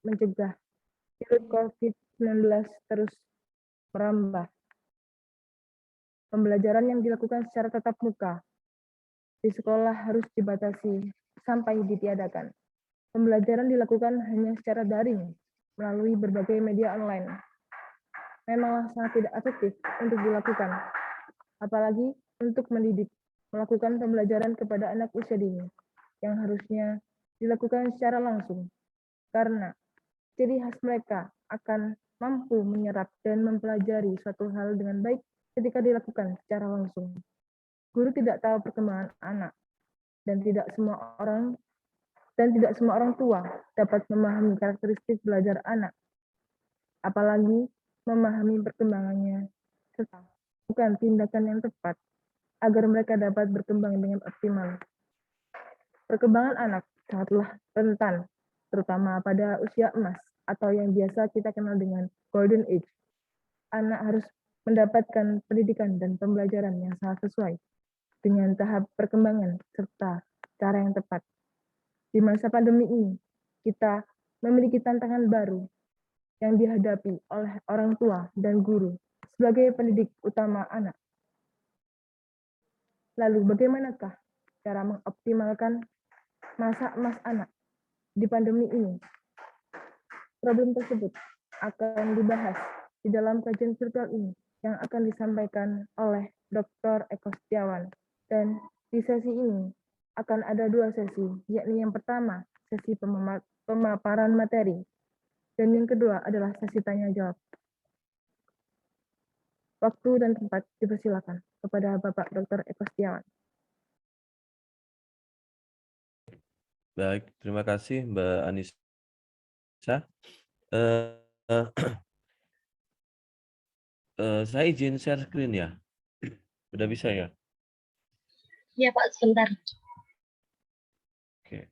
mencegah virus COVID-19 terus merambah. Pembelajaran yang dilakukan secara tatap muka di sekolah harus dibatasi sampai ditiadakan. Pembelajaran dilakukan hanya secara daring melalui berbagai media online. Memanglah sangat tidak efektif untuk dilakukan, apalagi untuk mendidik, melakukan pembelajaran kepada anak usia dini yang harusnya dilakukan secara langsung, karena ciri khas mereka akan mampu menyerap dan mempelajari suatu hal dengan baik ketika dilakukan secara langsung. Guru tidak tahu perkembangan anak, dan tidak semua orang tua dapat memahami karakteristik belajar anak, apalagi memahami perkembangannya, serta bukan tindakan yang tepat agar mereka dapat berkembang dengan optimal. Perkembangan anak sangatlah rentan, terutama pada usia emas atau yang biasa kita kenal dengan golden age. Anak harus mendapatkan pendidikan dan pembelajaran yang sangat sesuai dengan tahap perkembangan serta cara yang tepat. Di masa pandemi ini, kita memiliki tantangan baru yang dihadapi oleh orang tua dan guru sebagai pendidik utama anak. Lalu bagaimanakah cara mengoptimalkan masa emas anak di pandemi ini? Problem tersebut akan dibahas di dalam kajian virtual ini yang akan disampaikan oleh Dr. Eko Setiawan. Dan di sesi ini akan ada 2 sesi, yakni yang pertama sesi pemaparan materi, dan yang kedua adalah sesi tanya jawab. Waktu dan tempat dipersilakan kepada Bapak Dr. Eko Setiawan. Baik, terima kasih Mbak Anissa. Saya izin share screen ya. Udah bisa ya? Iya Pak, sebentar. Oke.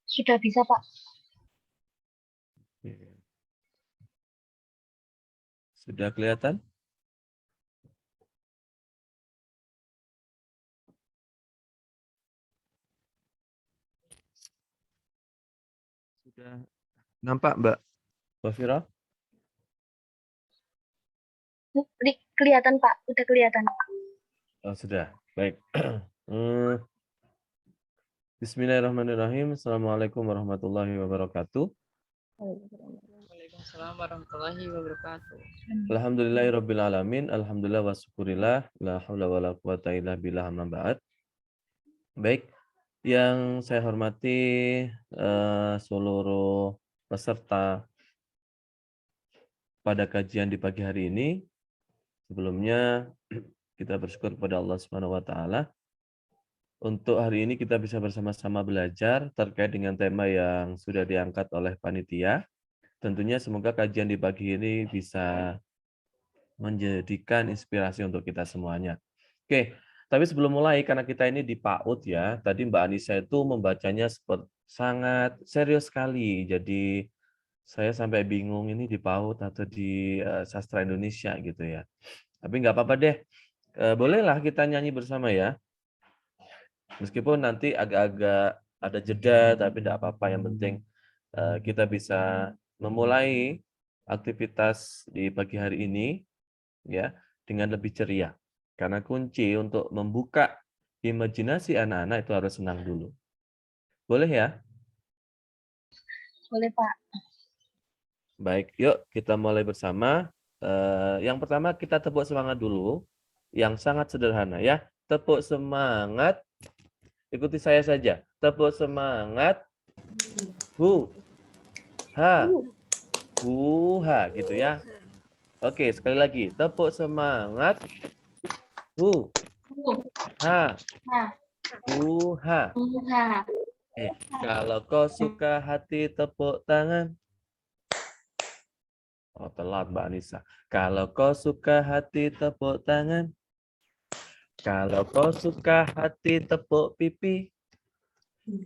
Sudah bisa Pak. Sudah kelihatan? Sudah nampak Mbak Bafira? Kelihatan Pak, udah kelihatan. Oh, sudah. Baik. Bismillahirrahmanirrahim. Assalamualaikum warahmatullahi wabarakatuh. Waalaikumsalam warahmatullahi wabarakatuh. Alhamdulillahirabbil alamin. Alhamdulillah wa syukurillah. La haula wala quwata illa billah amma ba'd. Baik, yang saya hormati seluruh peserta pada kajian di pagi hari ini. Sebelumnya kita bersyukur kepada Allah Subhanahu wa taala. Untuk hari ini kita bisa bersama-sama belajar terkait dengan tema yang sudah diangkat oleh panitia. Tentunya semoga kajian di pagi ini bisa menjadikan inspirasi untuk kita semuanya. Oke, tapi sebelum mulai, karena kita ini di PAUD ya, tadi Mbak Anissa itu membacanya sangat serius sekali. Jadi saya sampai bingung ini di PAUD atau di sastra Indonesia gitu ya. Tapi nggak apa-apa deh. Bolehlah kita nyanyi bersama ya. Meskipun nanti agak-agak ada jeda, tapi tidak apa-apa. Yang penting kita bisa memulai aktivitas di pagi hari ini ya dengan lebih ceria. Karena kunci untuk membuka imajinasi anak-anak itu harus senang dulu. Boleh ya? Boleh Pak. Baik, yuk kita mulai bersama. Yang pertama kita tepuk semangat dulu. Yang sangat sederhana ya. Tepuk semangat. Ikuti saya saja. Tepuk semangat. Hu. Ha. Hu. Ha. Gitu ya. Oke, sekali lagi. Tepuk semangat. Hu. Ha. Hu. Ha. Kalau kau suka hati tepuk tangan. Oh, telat Mbak Anissa. Kalau kau suka hati tepuk tangan. Kalau kau suka hati tepuk pipi.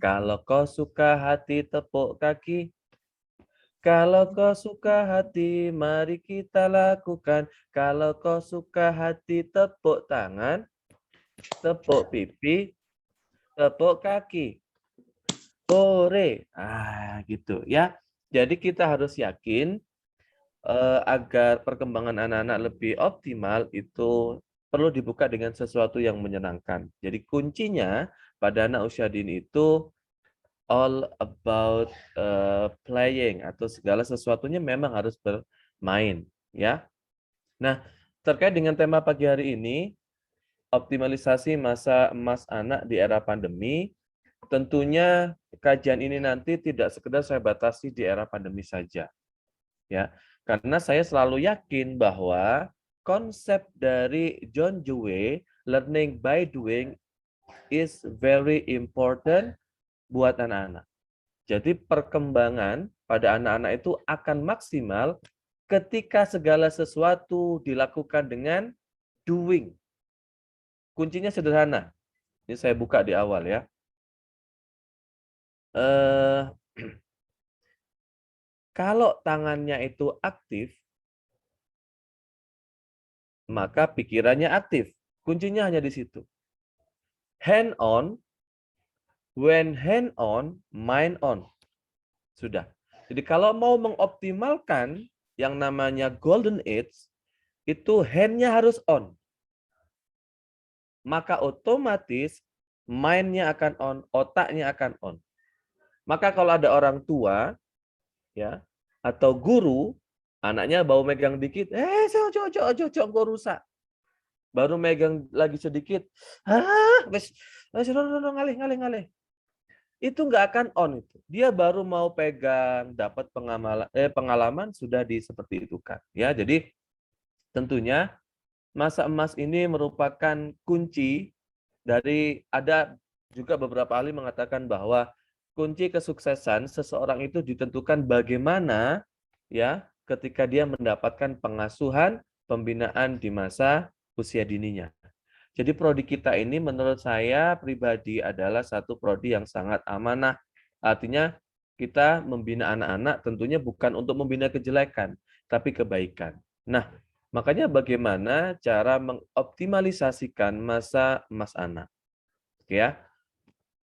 Kalau kau suka hati tepuk kaki. Kalau kau suka hati, mari kita lakukan. Kalau kau suka hati tepuk tangan. tepuk pipi, tepuk kaki. Hore. Gitu ya. Jadi kita harus yakin agar perkembangan anak-anak lebih optimal itu perlu dibuka dengan sesuatu yang menyenangkan. Jadi kuncinya pada anak usia dini itu all about playing atau segala sesuatunya memang harus bermain, ya. Nah, terkait dengan tema pagi hari ini, optimalisasi masa emas anak di era pandemi, tentunya kajian ini nanti tidak sekedar saya batasi di era pandemi saja, ya. Karena saya selalu yakin bahwa konsep dari John Dewey, learning by doing, is very important buat anak-anak. Jadi perkembangan pada anak-anak itu akan maksimal ketika segala sesuatu dilakukan dengan doing. Kuncinya sederhana. Ini saya buka di awal ya. Kalau tangannya itu aktif, maka pikirannya aktif. Kuncinya hanya di situ. Hand on, when hand on, mind on. Sudah. Jadi kalau mau mengoptimalkan yang namanya golden age, itu hand-nya harus on. Maka otomatis mind-nya akan on, otaknya akan on. Maka kalau ada orang tua, ya, atau guru, anaknya baru megang dikit, kok rusak. Baru megang lagi sedikit, ngalih. Itu nggak akan on itu. Dia baru mau pegang, dapat pengalaman sudah seperti itu kan. Ya, jadi tentunya masa emas ini merupakan kunci dari, ada juga beberapa ahli mengatakan bahwa kunci kesuksesan seseorang itu ditentukan bagaimana ya ketika dia mendapatkan pengasuhan, pembinaan di masa usia dininya. Jadi prodi kita ini menurut saya pribadi adalah satu prodi yang sangat amanah. Artinya kita membina anak-anak tentunya bukan untuk membina kejelekan, tapi kebaikan. Nah, makanya bagaimana cara mengoptimalisasikan masa emas anak. Oke ya.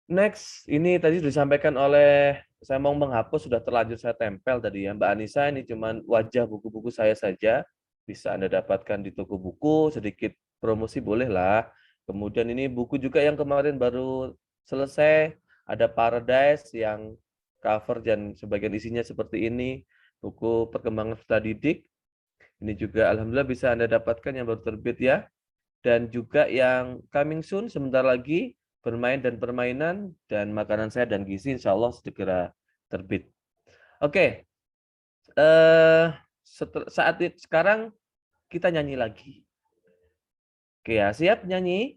Next, ini tadi disampaikan oleh, saya mau menghapus, sudah terlanjur saya tempel tadi ya. Mbak Anissa, ini cuman wajah buku-buku saya saja. Bisa Anda dapatkan di toko buku, sedikit promosi bolehlah. Kemudian ini buku juga yang kemarin baru selesai, ada Paradise yang cover dan sebagian isinya seperti ini. Buku perkembangan peserta didik. Ini juga alhamdulillah bisa Anda dapatkan yang baru terbit ya. Dan juga yang coming soon sebentar lagi, bermain dan permainan dan makanan sehat dan gizi insya Allah segera terbit. Oke, sekarang kita nyanyi lagi. Oke ya, siap nyanyi?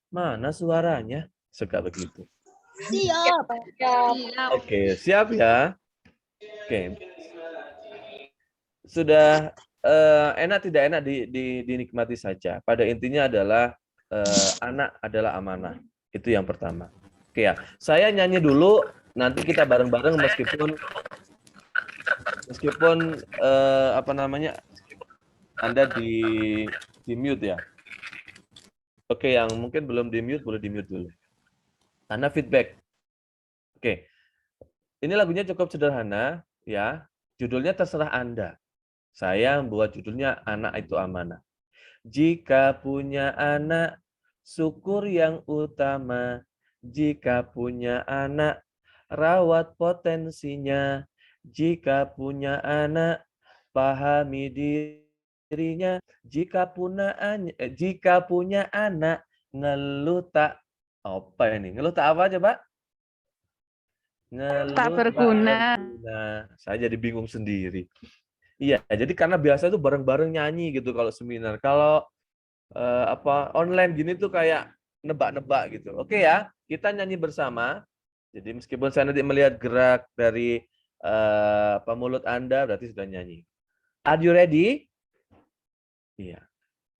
Mana suaranya? Suka begitu. Siap. Oke, siap ya. Oke. Sudah enak tidak enak dinikmati saja. Pada intinya adalah anak adalah amanah. Itu yang pertama. Oke ya, saya nyanyi dulu, nanti kita bareng-bareng meskipun apa namanya, Anda di mute ya. Oke, yang mungkin belum di mute boleh di mute dulu. Karena feedback. Oke. Ini lagunya cukup sederhana ya. Judulnya terserah Anda. Saya membuat judulnya Anak Itu Amanah. Jika punya anak, syukur yang utama. Jika punya anak, rawat potensinya. Jika punya anak, pahami dirinya. Jika punya anak, ngeluh tak apa ini? Ngeluh tak apa aja, Pak? Ngeluh tak berguna. Saya jadi bingung sendiri. Iya, jadi karena biasa tuh bareng-bareng nyanyi gitu kalau seminar. Kalau online gini tuh kayak nebak-nebak gitu. Oke ya, kita nyanyi bersama. Jadi meskipun saya nanti melihat gerak dari mulut Anda, berarti sudah nyanyi. Are you ready? Iya.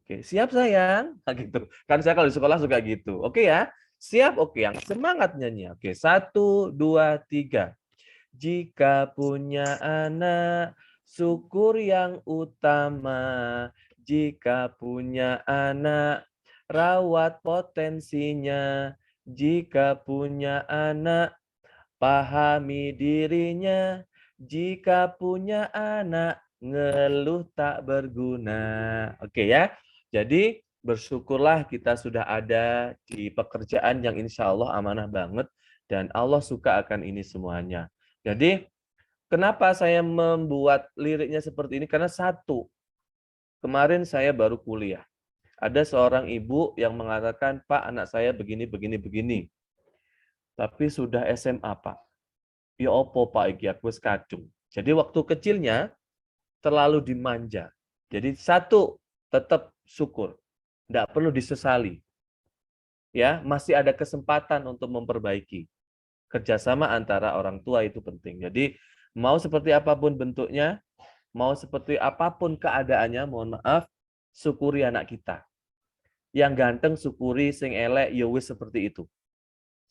Oke, siap sayang. Nah, gitu. Kan saya kalau di sekolah suka gitu. Oke ya, siap. Oke, yang semangat nyanyi. Oke, 1, 2, 3. Jika punya anak, syukur yang utama. jika punya anak, rawat potensinya. Jika punya anak, pahami dirinya. Jika punya anak, ngeluh tak berguna. Oke ya. Jadi bersyukurlah kita sudah ada di pekerjaan yang insya Allah amanah banget. Dan Allah suka akan ini semuanya. Jadi kenapa saya membuat liriknya seperti ini? Karena satu, kemarin saya baru kuliah. Ada seorang ibu yang mengatakan, Pak, anak saya begini, begini, begini. Tapi sudah SMA, Pak. Ya opo, Pak, iki aku wis kadung. Jadi waktu kecilnya terlalu dimanja. Jadi satu, tetap syukur. Tidak perlu disesali. Ya, masih ada kesempatan untuk memperbaiki. Kerjasama antara orang tua itu penting. Jadi mau seperti apapun bentuknya, mau seperti apapun keadaannya, mohon maaf, syukuri anak kita. Yang ganteng syukuri, sing elek ya wis seperti itu.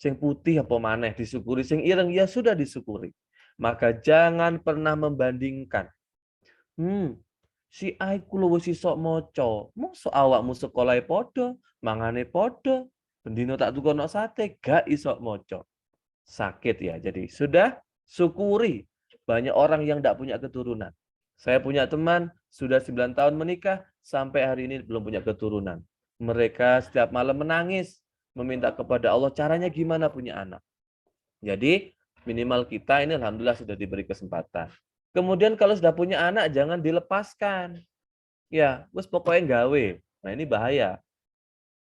Sing putih apa maneh disyukuri, sing ireng ya sudah disyukuri. Maka jangan pernah membandingkan. Si A iku luwih sisok maca, mosok awakmu sekolahe padha, mangane padha, bendino tak tukono sate, gak iso maca. Sakit ya. Jadi sudah syukuri. Banyak orang yang tidak punya keturunan. Saya punya teman sudah 9 tahun menikah sampai hari ini belum punya keturunan. Mereka setiap malam menangis meminta kepada Allah caranya gimana punya anak. Jadi minimal kita ini alhamdulillah sudah diberi kesempatan. Kemudian kalau sudah punya anak jangan dilepaskan. Ya, wis pokoknya gawe. Nah, ini bahaya.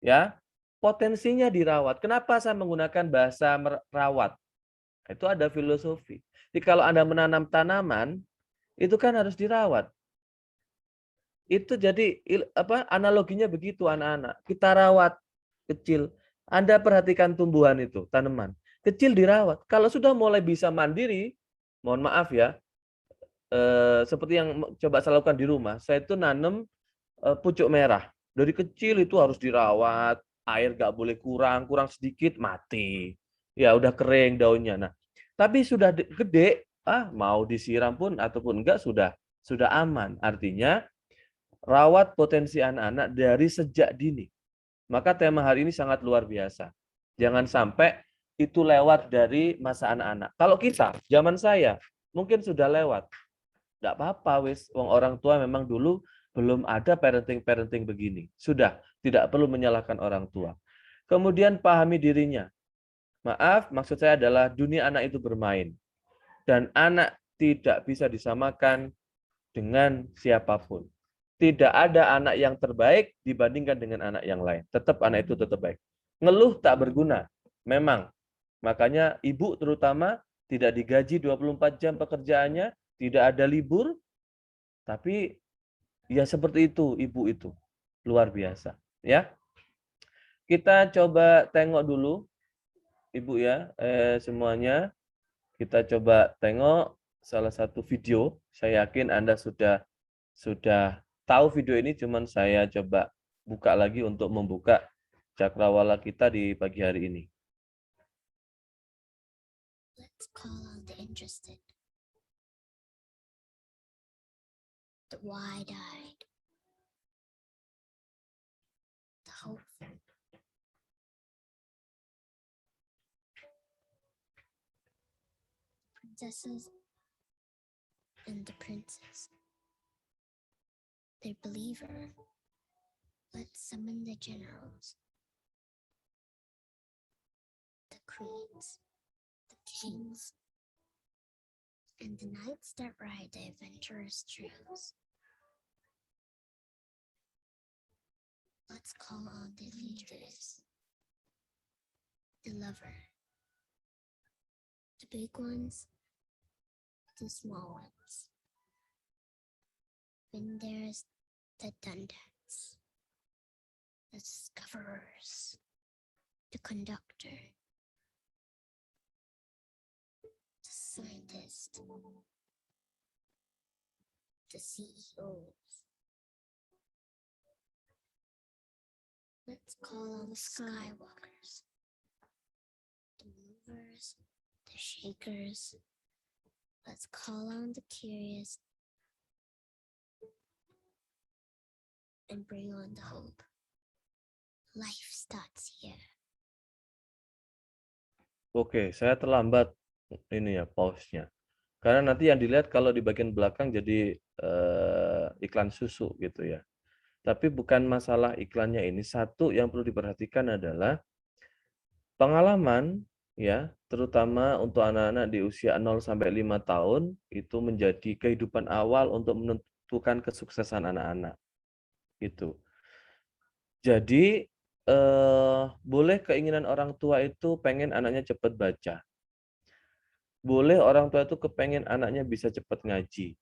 Ya, potensinya dirawat. Kenapa saya menggunakan bahasa merawat? Itu ada filosofi. Jadi kalau Anda menanam tanaman, itu kan harus dirawat. Itu jadi analoginya begitu anak-anak. Kita rawat kecil. Anda perhatikan tumbuhan itu, tanaman. Kecil dirawat. Kalau sudah mulai bisa mandiri, mohon maaf ya, seperti yang coba saya lakukan di rumah, saya itu nanam pucuk merah. Dari kecil itu harus dirawat, air nggak boleh kurang, kurang sedikit mati. Ya udah kering daunnya. Nah, tapi sudah gede, mau disiram pun ataupun enggak sudah aman. Artinya rawat potensi anak-anak dari sejak dini. Maka tema hari ini sangat luar biasa. Jangan sampai itu lewat dari masa anak-anak. Kalau kita, zaman saya, mungkin sudah lewat. Enggak apa-apa, wis. Wong orang tua memang dulu belum ada parenting begini. Sudah, tidak perlu menyalahkan orang tua. Kemudian pahami dirinya. Maaf, maksud saya adalah dunia anak itu bermain. Dan anak tidak bisa disamakan dengan siapapun. Tidak ada anak yang terbaik dibandingkan dengan anak yang lain. Tetap anak itu tetap baik. Ngeluh tak berguna. Memang. Makanya ibu terutama tidak digaji 24 jam pekerjaannya, tidak ada libur, tapi ya seperti itu ibu itu. Luar biasa. Ya. Kita coba tengok dulu, Ibu ya, semuanya. Kita coba tengok salah satu video. Saya yakin Anda sudah tahu video ini, cuman saya coba buka lagi untuk membuka cakrawala kita di pagi hari ini. Let's call on the interested, the wide-eyed, the hopeful. Princesses and the princes. Their believer. Let's summon the generals, the queens, the kings, and the knights that ride the adventurous trails. Let's call on the leaders, the lover, the big ones, the small ones. Then there's the Dundats, the discoverers, the conductor, the scientist, the CEOs. Let's call on the skywalkers, the movers, the shakers. Let's call on the curious, and bring on the hope. Life starts here. Oke, saya terlambat ini ya pause-nya. Karena nanti yang dilihat kalau di bagian belakang jadi iklan susu gitu ya. Tapi bukan masalah iklannya ini. Satu yang perlu diperhatikan adalah pengalaman ya, terutama untuk anak-anak di usia 0 sampai 5 tahun itu menjadi kehidupan awal untuk menentukan kesuksesan anak-anak. Gitu. Jadi boleh keinginan orang tua itu pengen anaknya cepat baca. Boleh orang tua itu kepengen anaknya bisa cepat ngaji.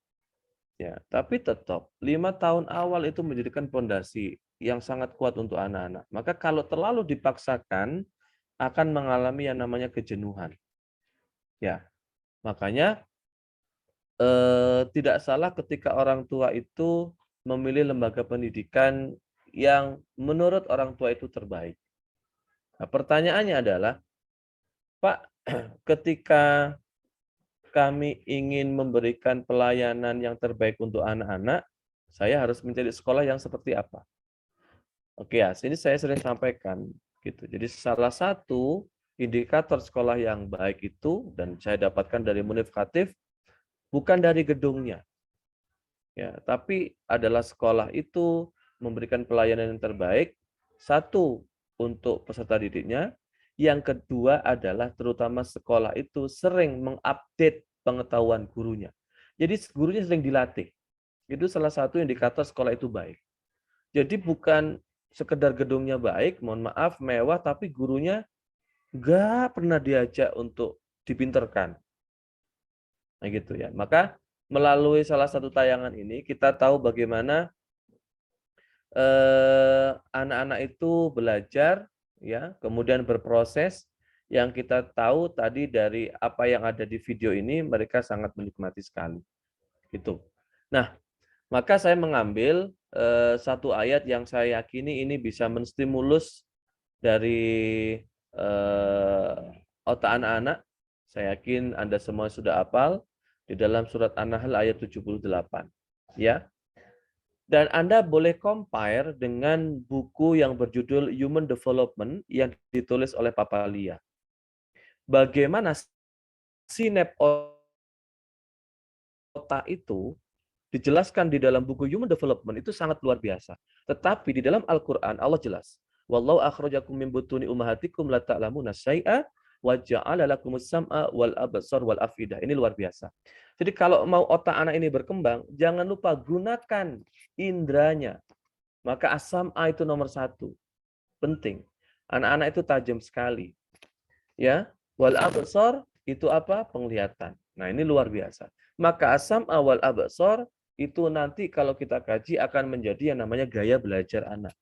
Ya, tapi tetap 5 tahun awal itu menjadikan fondasi yang sangat kuat untuk anak-anak. Maka kalau terlalu dipaksakan akan mengalami yang namanya kejenuhan. Ya, makanya tidak salah ketika orang tua itu memilih lembaga pendidikan yang menurut orang tua itu terbaik. Nah, pertanyaannya adalah, Pak, ketika kami ingin memberikan pelayanan yang terbaik untuk anak-anak, saya harus mencari sekolah yang seperti apa? Oke ya, sini saya sering sampaikan gitu. Jadi salah satu indikator sekolah yang baik itu dan saya dapatkan dari Munif Khatif bukan dari gedungnya. Ya, tapi adalah sekolah itu memberikan pelayanan yang terbaik, satu untuk peserta didiknya, yang kedua adalah terutama sekolah itu sering mengupdate pengetahuan gurunya. Jadi gurunya sering dilatih. Itu salah satu indikator sekolah itu baik. Jadi bukan sekedar gedungnya baik, mohon maaf, mewah, tapi gurunya nggak pernah diajak untuk dipinterkan. Nah gitu ya. Maka melalui salah satu tayangan ini kita tahu bagaimana anak-anak itu belajar ya, kemudian berproses. Yang kita tahu tadi dari apa yang ada di video ini mereka sangat menikmati sekali. Gitu. Nah, maka saya mengambil satu ayat yang saya yakini ini bisa menstimulus dari otak anak-anak. Saya yakin Anda semua sudah hafal di dalam surat An-Nahl ayat 78. Ya. Dan Anda boleh compare dengan buku yang berjudul Human Development yang ditulis oleh Papa Lia. Bagaimana sinap otak itu dijelaskan di dalam buku Human Development itu sangat luar biasa. Tetapi di dalam Al-Quran Allah jelas. Wallahu akhrajakum min butuni ummahatikum la ta'lamuna syai'a wa ja'ala lakumus sam'a wal absar wal afidah. Ini luar biasa. Jadi kalau mau otak anak ini berkembang, jangan lupa gunakan indranya. Maka as-sam'a itu nomor 1. Penting. Anak-anak itu tajam sekali. Ya, wal absar itu apa? Penglihatan. Nah, ini luar biasa. Maka as-sam'a wal absar itu nanti kalau kita kaji akan menjadi yang namanya gaya belajar anak.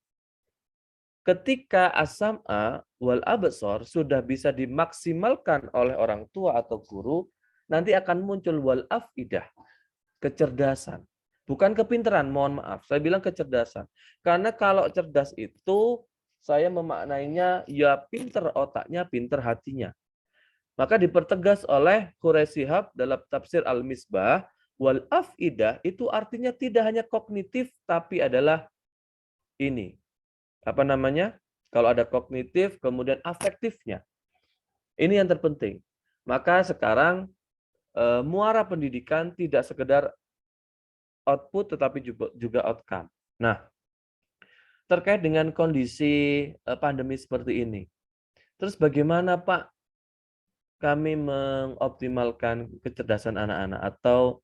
Ketika as-sam'a wal absar sudah bisa dimaksimalkan oleh orang tua atau guru, nanti akan muncul wal afidah, kecerdasan. Bukan kepintaran, mohon maaf. Saya bilang kecerdasan. Karena kalau cerdas itu saya memaknainya ya pinter otaknya, pinter hatinya. Maka dipertegas oleh Quraisy Shihab dalam tafsir Al-Misbah, wal afidah itu artinya tidak hanya kognitif tapi adalah ini. Apa namanya? Kalau ada kognitif kemudian afektifnya. Ini yang terpenting. Maka sekarang muara pendidikan tidak sekedar output tetapi juga outcome. Nah, terkait dengan kondisi pandemi seperti ini. Terus bagaimana Pak kami mengoptimalkan kecerdasan anak-anak atau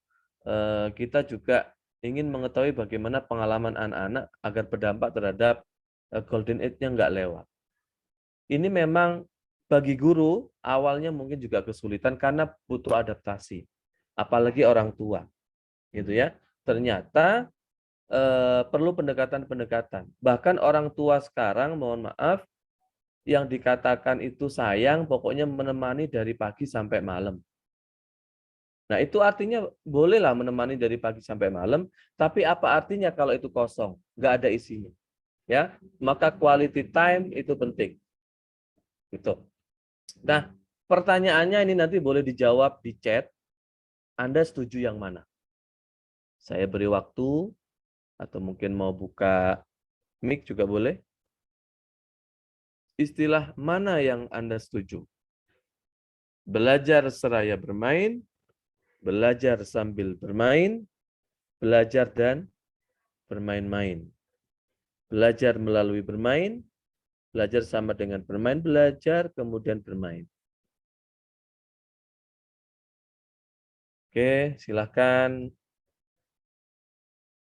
kita juga ingin mengetahui bagaimana pengalaman anak-anak agar berdampak terhadap golden age-nya nggak lewat. Ini memang bagi guru awalnya mungkin juga kesulitan karena butuh adaptasi, apalagi orang tua, gitu ya. Ternyata perlu pendekatan-pendekatan. Bahkan orang tua sekarang, mohon maaf, yang dikatakan itu sayang, pokoknya menemani dari pagi sampai malam. Nah, itu artinya bolehlah menemani dari pagi sampai malam, tapi apa artinya kalau itu kosong, nggak ada isinya? Ya, maka quality time itu penting. Gitu. Nah, pertanyaannya ini nanti boleh dijawab di chat. Anda setuju yang mana? Saya beri waktu, atau mungkin mau buka Mic juga boleh. Istilah mana yang Anda setuju? Belajar seraya bermain, belajar sambil bermain, belajar dan bermain-main. Belajar melalui bermain, belajar sama dengan bermain, belajar kemudian bermain. Oke, silahkan.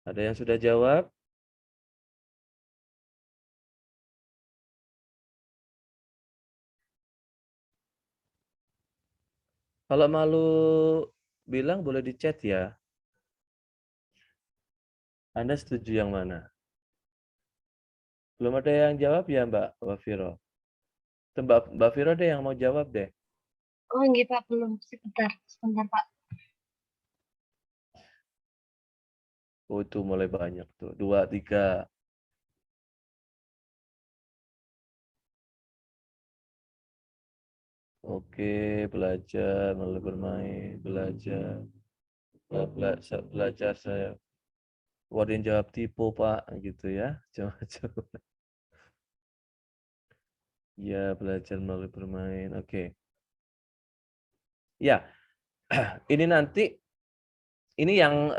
Ada yang sudah jawab? Kalau malu bilang boleh di chat ya. Anda setuju yang mana? Belum ada yang jawab ya Mbak Wafiro? Mbak Viro deh yang mau jawab deh. Oh, enggak Pak, belum. Sebentar Pak. Oh itu mulai banyak tuh. 2, 3. Oke, belajar melalui bermain, belajar. Belajar saya. Wadah yang jawab tipe Pak, gitu ya. Coba. Ya, belajar melalui bermain. Oke. Ya, ini nanti, ini yang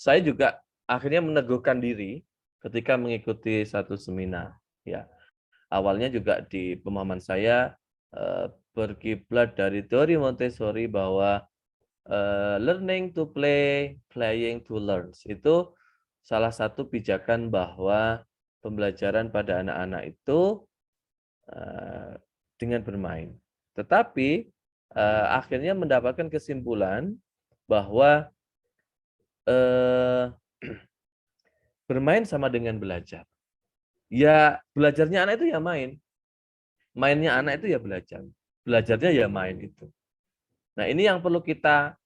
saya juga akhirnya meneguhkan diri ketika mengikuti satu seminar. Ya, awalnya juga di pemahaman saya berkiblat dari teori Montessori bahwa learning to play, playing to learn. Itu salah satu pijakan bahwa pembelajaran pada anak-anak itu dengan bermain. Tetapi akhirnya mendapatkan kesimpulan bahwa bermain sama dengan belajar. Ya belajarnya anak itu ya main. Mainnya anak itu ya belajar. Belajarnya ya main itu. Nah ini yang perlu kita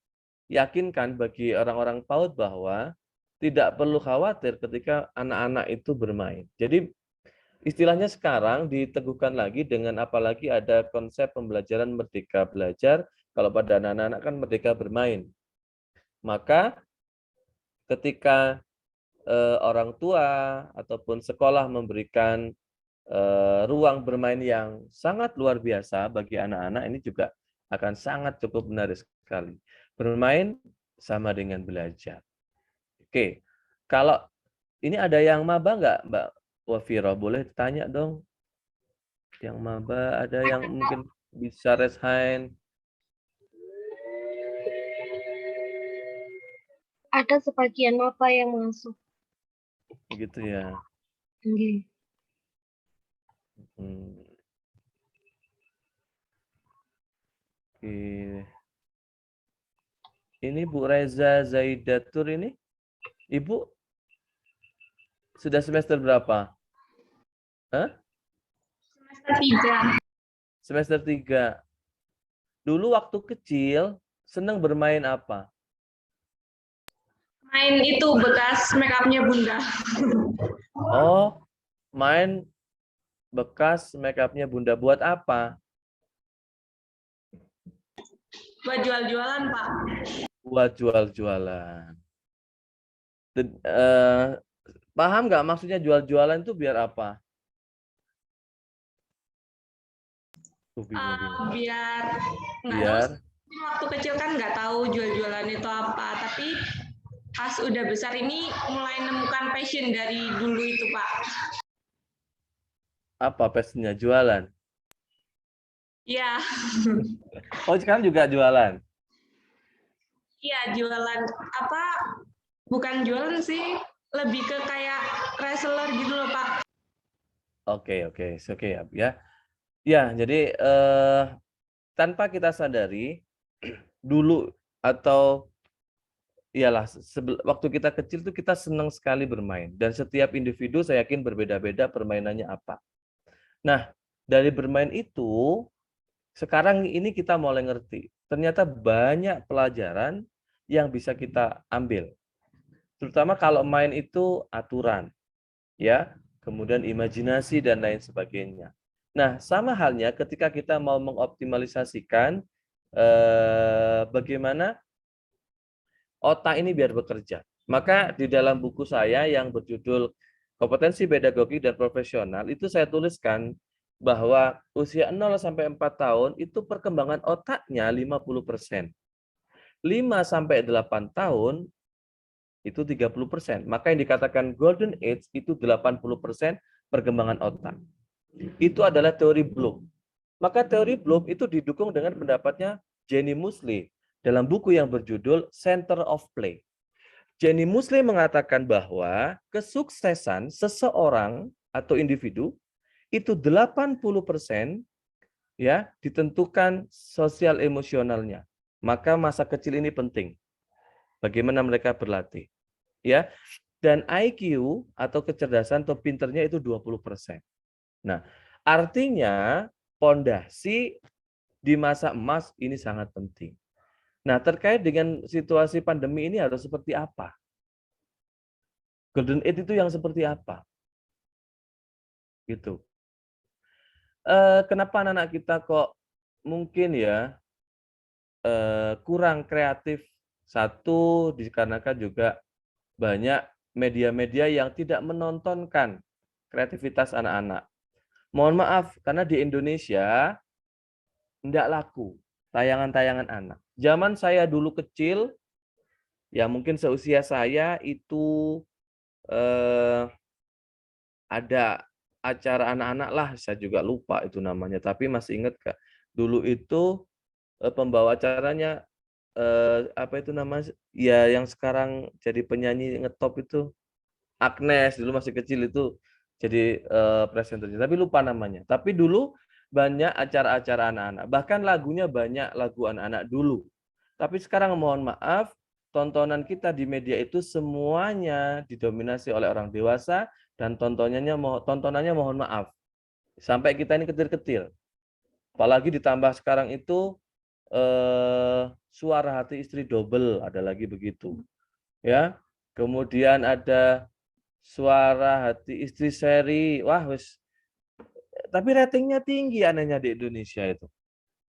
yakinkan bagi orang-orang PAUD bahwa tidak perlu khawatir ketika anak-anak itu bermain. Jadi istilahnya sekarang diteguhkan lagi dengan apalagi ada konsep pembelajaran merdeka belajar, kalau pada anak-anak kan merdeka bermain. Maka ketika orang tua ataupun sekolah memberikan ruang bermain yang sangat luar biasa bagi anak-anak, ini juga akan sangat cukup menarik sekali. Bermain sama dengan belajar. Oke, kalau ini ada yang maba nggak, Mbak Wafiro? Boleh tanya dong. Yang maba ada yang mungkin bisa raise hand? Ada sebagian apa yang masuk? Gitu ya. Nggih. Oke. Ini Bu Reza Zaidatur ini, Ibu sudah semester berapa? Hah? Semester 3. Semester 3. Dulu waktu kecil senang bermain apa? Main itu bekas makeupnya Bunda. Oh, main bekas makeupnya Bunda. Buat apa? Buat jual-jualan, Pak. Buat jual-jualan. Paham nggak maksudnya jual-jualan itu biar apa? Biar nggak Biar tahu, waktu kecil kan nggak tahu jual-jualan itu apa, tapi pas udah besar ini mulai nemukan passion dari dulu itu, Pak. apa passionnya? Jualan? Iya. Oh, sekarang juga jualan? Iya, jualan apa? Bukan jualan sih, lebih ke kayak reseller gitu loh, Pak. Oke, ya. Ya, jadi tanpa kita sadari dulu atau iyalah waktu kita kecil tuh kita senang sekali bermain dan setiap individu saya yakin berbeda-beda permainannya apa. Nah, dari bermain itu sekarang ini kita mulai ngerti. Ternyata banyak pelajaran yang bisa kita ambil. Terutama kalau main itu aturan, ya, kemudian imajinasi dan lain sebagainya. Nah, sama halnya ketika kita mau mengoptimalisasikan bagaimana otak ini biar bekerja. Maka di dalam buku saya yang berjudul kompetensi pedagogik dan profesional itu saya tuliskan bahwa usia 0 sampai 4 tahun itu perkembangan otaknya 50%. 5 sampai 8 tahun itu 30%. Maka yang dikatakan golden age itu 80% perkembangan otak. Itu adalah teori Bloom. Maka teori Bloom itu didukung dengan pendapatnya Jenny Musley dalam buku yang berjudul Center of Play. Jenny Musley mengatakan bahwa kesuksesan seseorang atau individu itu 80% ya ditentukan sosial emosionalnya. Maka masa kecil ini penting. Bagaimana mereka berlatih. Ya. Dan IQ atau kecerdasan atau pinternya itu 20%. Nah, artinya pondasi di masa emas ini sangat penting. Nah, terkait dengan situasi pandemi ini harus seperti apa? Golden Age itu yang seperti apa? Gitu. Kenapa anak-anak kita kok mungkin ya kurang kreatif? Satu, dikarenakan juga banyak media-media yang tidak menontonkan kreativitas anak-anak. Mohon maaf, karena di Indonesia tidak laku tayangan-tayangan anak. Zaman saya dulu kecil, ya mungkin seusia saya itu ada acara anak-anak lah, saya juga lupa itu namanya. Tapi masih ingat Kak, dulu itu pembawa acaranya apa itu namanya? Ya yang sekarang jadi penyanyi ngetop itu Agnes, dulu masih kecil itu jadi presenternya. Tapi lupa namanya. Tapi dulu banyak acara-acara anak-anak. Bahkan lagunya banyak lagu anak-anak dulu. Tapi sekarang mohon maaf, tontonan kita di media itu semuanya didominasi oleh orang dewasa dan tontonannya mohon maaf. Sampai kita ini ketir-ketir. Apalagi ditambah sekarang itu suara hati istri double, ada lagi begitu. Ya. Kemudian ada suara hati istri seri. Wah, wis. Tapi ratingnya tinggi anehnya di Indonesia itu.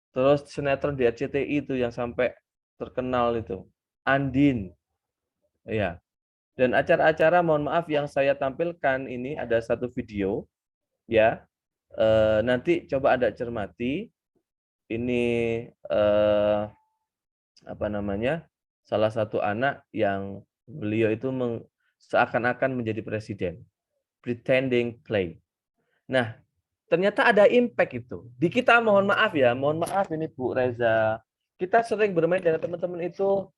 Terus sinetron di RCTI itu yang sampai terkenal itu. Andin. Ya. Dan acara-acara mohon maaf yang saya tampilkan ini ada satu video ya. Nanti coba Anda cermati. Ini apa namanya? Salah satu anak yang beliau itu seakan-akan menjadi presiden. Pretending play. Nah, ternyata ada impact itu. Di kita mohon maaf ya, mohon maaf ini Bu Reza. Kita sering bermain dengan teman-teman itu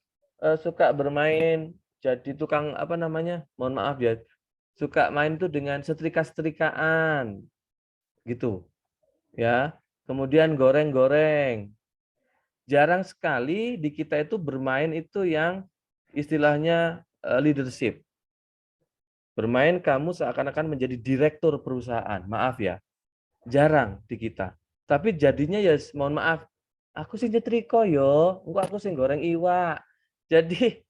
suka bermain jadi tukang apa namanya? Mohon maaf ya. Suka main itu dengan setrika-setrikaan. Gitu. Ya. Kemudian goreng-goreng. Jarang sekali di kita itu bermain itu yang istilahnya leadership. Bermain kamu seakan-akan menjadi direktur perusahaan. Maaf ya. Jarang di kita. Tapi jadinya ya mohon maaf, aku sih nyetrika yo, aku sih goreng iwak. Jadi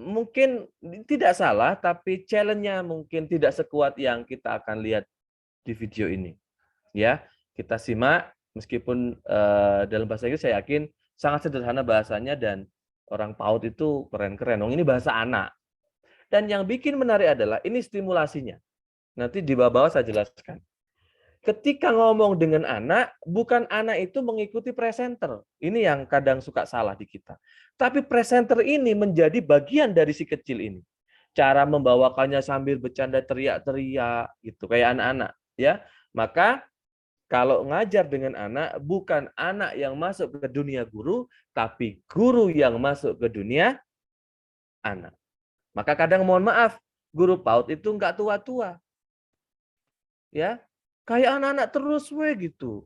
mungkin tidak salah, tapi challenge-nya mungkin tidak sekuat yang kita akan lihat di video ini. Ya, kita simak meskipun dalam bahasa Inggris saya yakin sangat sederhana bahasanya dan orang PAUD itu keren-keren. Ini bahasa anak. Dan yang bikin menarik adalah ini stimulasinya. Nanti di bawah saya jelaskan. Ketika ngomong dengan anak, bukan anak itu mengikuti presenter. Ini yang kadang suka salah di kita. Tapi presenter ini menjadi bagian dari si kecil ini. Cara membawakannya sambil bercanda teriak-teriak gitu kayak anak-anak, ya. Maka kalau ngajar dengan anak, bukan anak yang masuk ke dunia guru, tapi guru yang masuk ke dunia anak. Maka kadang mohon maaf, guru PAUD itu enggak tua-tua. Ya, kayak anak-anak terus gitu.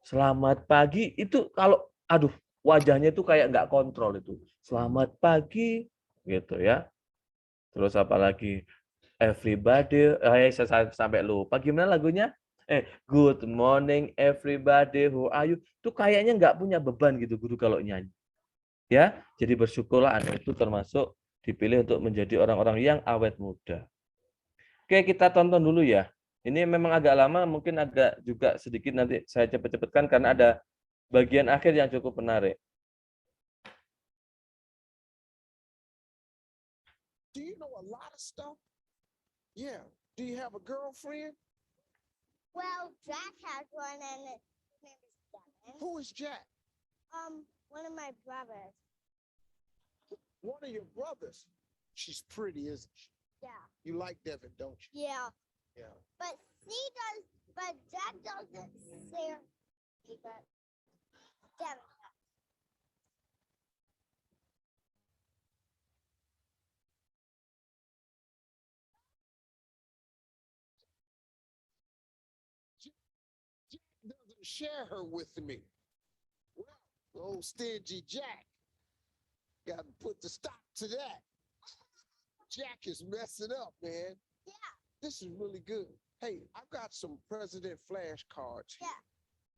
Selamat pagi itu kalau aduh wajahnya itu kayak nggak kontrol itu. Selamat pagi gitu ya. Terus apa lagi? Everybody, saya sampai lupa gimana lagunya? Good morning everybody, who are you? Itu kayaknya nggak punya beban gitu guru kalau nyanyi. Ya, jadi bersyukurlah anak itu termasuk dipilih untuk menjadi orang-orang yang awet muda. Oke, kita tonton dulu ya. Ini memang agak lama, mungkin agak juga sedikit nanti saya cepet-cepetkan karena ada bagian akhir yang cukup menarik. Do you know a lot of stuff? Yeah. Do you have a girlfriend? Well, Jack has one, and his name is Devin. Who is Jack? One of my brothers. One of your brothers. She's pretty, isn't she? Yeah. You like Devin, don't you? Yeah. Yeah. But Jack doesn't say me, but Devin does. Doesn't share her with me. Well, old stingy Jack. Got to put the stop to that. Jack is messing up, man. Yeah. This is really good. Hey, I've got some President flashcards here.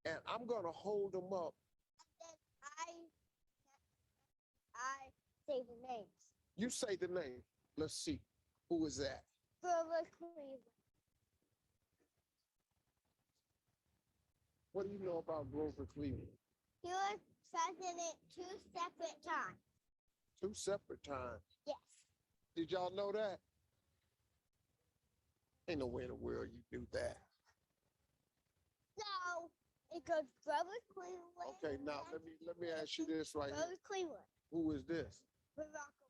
Yeah. And I'm going to hold them up. And then I say the names. You say the name. Let's see. Who is that? Grover Cleveland. What do you know about Grover Cleveland? He was president 2 separate times. 2 separate times. Yes. Did y'all know that? Ain't no way in the world you do that. So it goes Grover Cleveland. Okay, now let me ask you this right here. Grover Cleveland. Who is this? Barack Obama.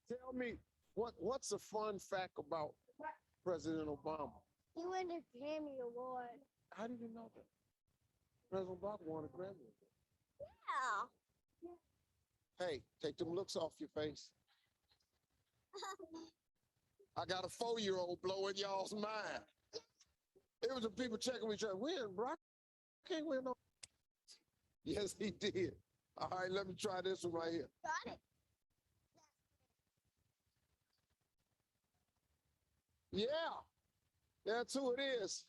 Tell me what's a fun fact about President Obama? He won a Grammy Award. How do you know that? President Obama won a Grammy. Yeah. Hey, take them looks off your face. I got a 4-year-old blowing y'all's mind. It was the people checking me, trying to win, bro. I can't win no. Yes, he did. All right, let me try this one right here. Got it. Yeah, that's who it is.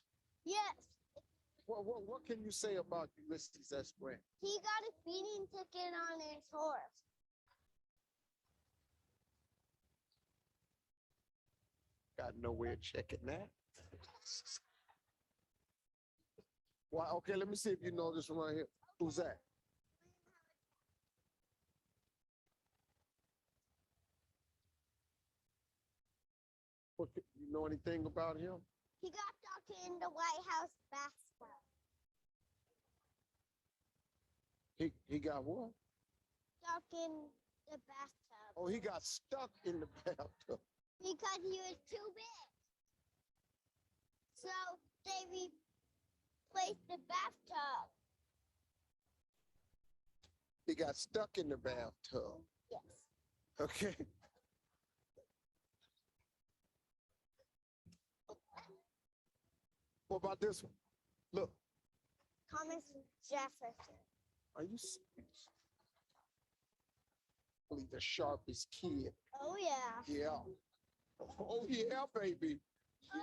Yes. What can you say about Ulysses S. Grant? He got a speeding ticket on his horse. Got no way of checking that. Why? Okay, let me see if you know this one right here. Who's that? You know anything about him? He got stuck in the White House bathtub. He got what? Stuck in the bathtub. Oh, he got stuck in the bathtub. Because he was too big. So they replaced the bathtub. He got stuck in the bathtub. Yes. Okay. What about this one? Look, Thomas Jefferson. are you serious? Really the sharpest kid. Oh, yeah. Yeah. Oh, yeah, baby. Oh,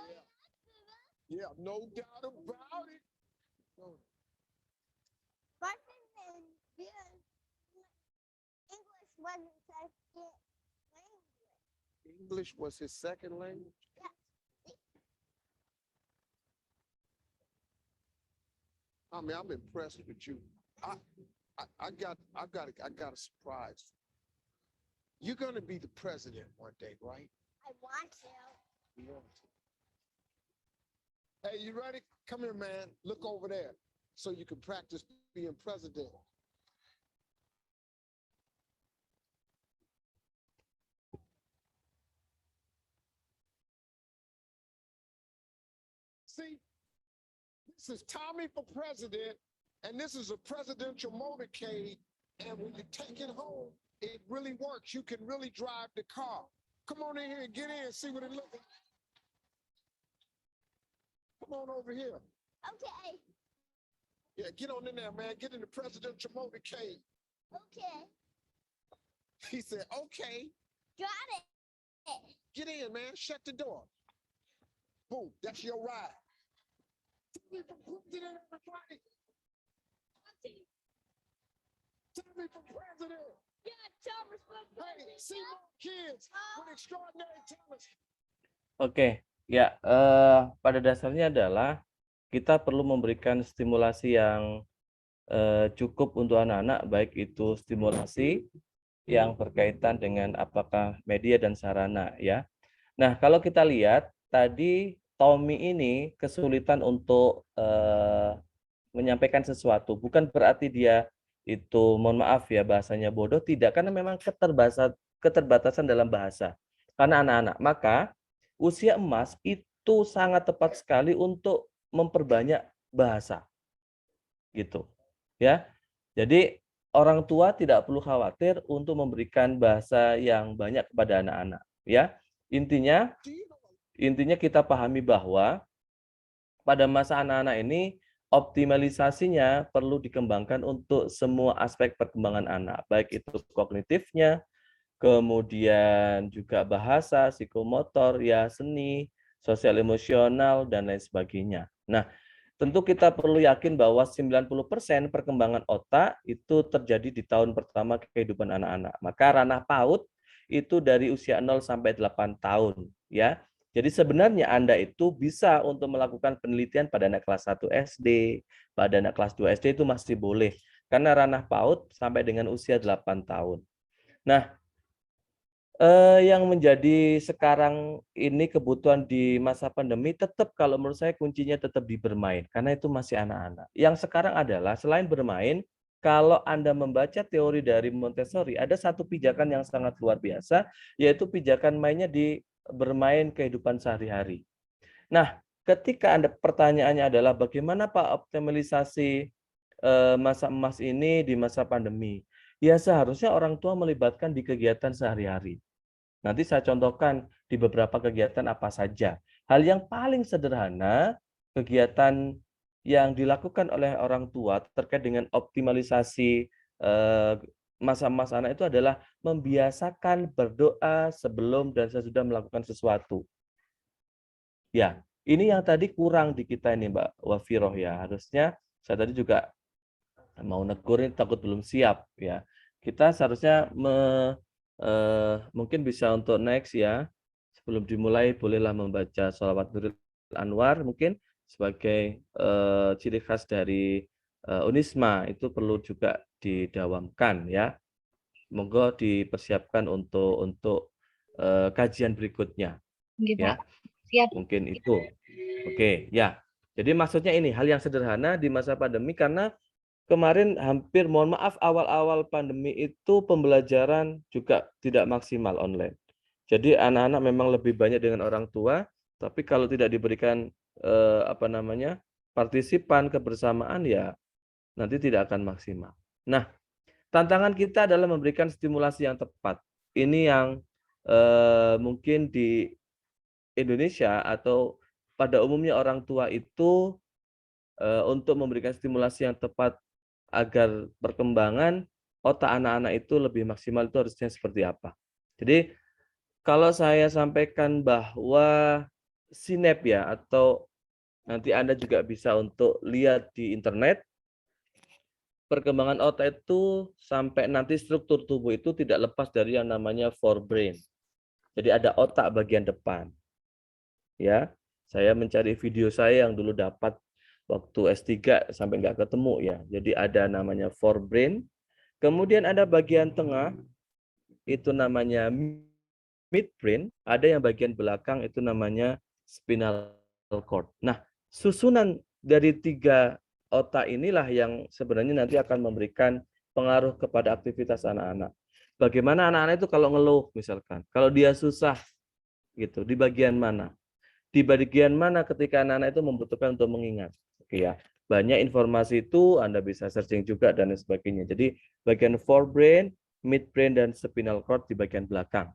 Yeah, no doubt about it. Oh, Washington, because English wasn't second language. English was his second language? Yes. I mean, I'm impressed with you. I got a surprise. You're gonna be the president one day, right? I want to. You want to. Hey, you ready? Come here, man. Look over there so you can practice being president. See, this is Tommy for president, and this is a presidential motorcade. And when you take it home, it really works. You can really drive the car. Come on in here and get in and see what it looks like. Come on over here. Okay. Yeah, get on in there, man. Get in the presidential motorcade. Okay. He said, okay. Got it. Get in, man. Shut the door. Boom. That's your ride. Tommy for president, everybody. Tommy for president. Yeah, Thomas for Hey, see more kids with extraordinary talents. Oke, ya, pada dasarnya adalah kita perlu memberikan stimulasi yang cukup untuk anak-anak, baik itu stimulasi yang berkaitan dengan apakah media dan sarana ya. Nah, kalau kita lihat tadi Tommy ini kesulitan untuk menyampaikan sesuatu, bukan berarti dia itu, mohon maaf ya bahasanya bodoh, tidak, karena memang keterbatasan dalam bahasa. Karena anak-anak, maka usia emas itu sangat tepat sekali untuk memperbanyak bahasa. Gitu. Ya. Jadi orang tua tidak perlu khawatir untuk memberikan bahasa yang banyak kepada anak-anak, ya. Intinya kita pahami bahwa pada masa anak-anak ini optimalisasinya perlu dikembangkan untuk semua aspek perkembangan anak, baik itu kognitifnya, kemudian juga bahasa, psikomotor, ya seni, sosial emosional, dan lain sebagainya. Nah, tentu kita perlu yakin bahwa 90% perkembangan otak itu terjadi di tahun pertama kehidupan anak-anak. Maka ranah PAUD itu dari usia 0 sampai 8 tahun, ya. Jadi sebenarnya Anda itu bisa untuk melakukan penelitian pada anak kelas 1 SD, pada anak kelas 2 SD itu masih boleh. Karena ranah PAUD sampai dengan usia 8 tahun. Nah, yang menjadi sekarang ini kebutuhan di masa pandemi tetap kalau menurut saya kuncinya tetap di bermain. Karena itu masih anak-anak. Yang sekarang adalah selain bermain, kalau Anda membaca teori dari Montessori, ada satu pijakan yang sangat luar biasa, yaitu pijakan mainnya di bermain kehidupan sehari-hari. Nah, ketika Anda pertanyaannya adalah bagaimana Pak optimalisasi masa emas ini di masa pandemi? Ya seharusnya orang tua melibatkan di kegiatan sehari-hari. Nanti saya contohkan di beberapa kegiatan apa saja. Hal yang paling sederhana, kegiatan yang dilakukan oleh orang tua terkait dengan optimalisasi masa emas anak itu adalah membiasakan berdoa sebelum dan sesudah melakukan sesuatu. Ya, ini yang tadi kurang di kita ini Mbak Wafiroh ya. Harusnya saya tadi juga mau negurin takut belum siap ya. Kita seharusnya mungkin bisa untuk next ya. Sebelum dimulai bolehlah membaca sholawat Nurul Anwar mungkin sebagai ciri khas dari Unisma itu perlu juga didawamkan ya. Monggo dipersiapkan untuk kajian berikutnya. Nggih, Ya. Pak. Siap. Mungkin itu. Oke, ya. Jadi maksudnya ini hal yang sederhana di masa pandemi karena kemarin hampir mohon maaf awal-awal pandemi itu pembelajaran juga tidak maksimal online. Jadi anak-anak memang lebih banyak dengan orang tua, tapi kalau tidak diberikan partisipan kebersamaan ya nanti tidak akan maksimal. Nah, tantangan kita adalah memberikan stimulasi yang tepat. Ini yang mungkin di Indonesia atau pada umumnya orang tua itu untuk memberikan stimulasi yang tepat agar perkembangan otak anak-anak itu lebih maksimal itu harusnya seperti apa. Jadi kalau saya sampaikan bahwa SINAP ya atau nanti Anda juga bisa untuk lihat di internet, perkembangan otak itu sampai nanti struktur tubuh itu tidak lepas dari yang namanya forebrain. Jadi ada otak bagian depan. Ya, saya mencari video saya yang dulu dapat waktu S3 sampai nggak ketemu ya. Jadi ada namanya forebrain. Kemudian ada bagian tengah, itu namanya midbrain. Ada yang bagian belakang, itu namanya spinal cord. Nah, susunan dari 3 otak inilah yang sebenarnya nanti akan memberikan pengaruh kepada aktivitas anak-anak. Bagaimana anak-anak itu kalau ngeluh misalkan, kalau dia susah gitu, di bagian mana? Di bagian mana ketika anak-anak itu membutuhkan untuk mengingat. Oke ya, banyak informasi itu Anda bisa searching juga dan sebagainya. Jadi bagian forebrain, midbrain, dan spinal cord di bagian belakang.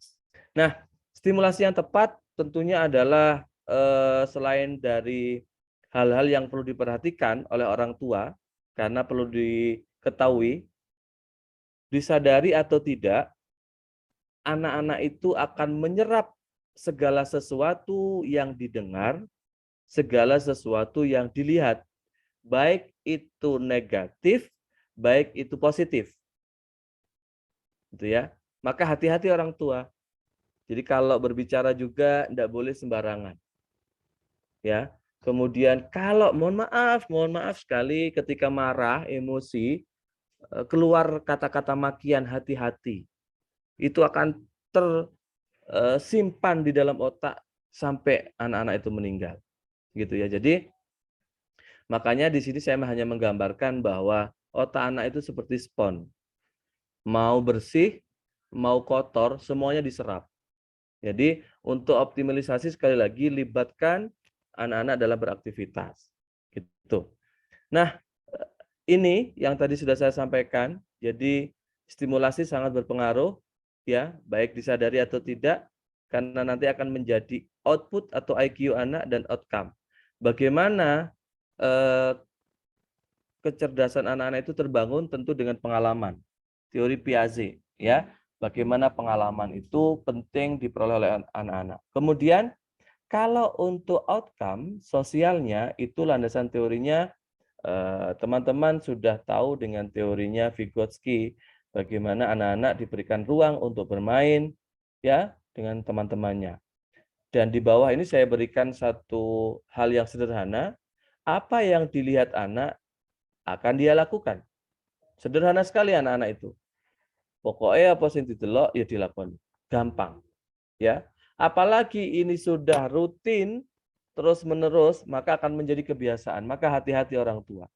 Nah, stimulasi yang tepat tentunya adalah selain dari hal-hal yang perlu diperhatikan oleh orang tua, karena perlu diketahui, disadari atau tidak, anak-anak itu akan menyerap segala sesuatu yang didengar, segala sesuatu yang dilihat, baik itu negatif, baik itu positif. Gitu ya. Maka hati-hati orang tua. Jadi kalau berbicara juga tidak boleh sembarangan. Ya. Kemudian kalau mohon maaf sekali ketika marah, emosi, keluar kata-kata makian, hati-hati. itu akan tersimpan di dalam otak sampai anak-anak itu meninggal. Gitu ya. Jadi makanya di sini saya hanya menggambarkan bahwa otak anak itu seperti spons. Mau bersih, mau kotor, semuanya diserap. Jadi untuk optimalisasi sekali lagi libatkan anak-anak dalam beraktivitas. Gitu. Nah, ini yang tadi sudah saya sampaikan. Jadi stimulasi sangat berpengaruh ya, baik disadari atau tidak, karena nanti akan menjadi output atau IQ anak dan outcome. Bagaimana kecerdasan anak-anak itu terbangun tentu dengan pengalaman. Teori Piaget ya. Bagaimana pengalaman itu penting diperoleh oleh anak-anak. Kemudian kalau untuk outcome sosialnya itu landasan teorinya teman-teman sudah tahu dengan teorinya Vygotsky, bagaimana anak-anak diberikan ruang untuk bermain ya dengan teman-temannya. Dan di bawah ini saya berikan satu hal yang sederhana, apa yang dilihat anak akan dia lakukan. Sederhana sekali anak-anak itu. Pokoknya apa sing didelok ya dilakoni. Gampang. Ya. Apalagi ini sudah rutin terus-menerus, maka akan menjadi kebiasaan. Maka hati-hati orang tua.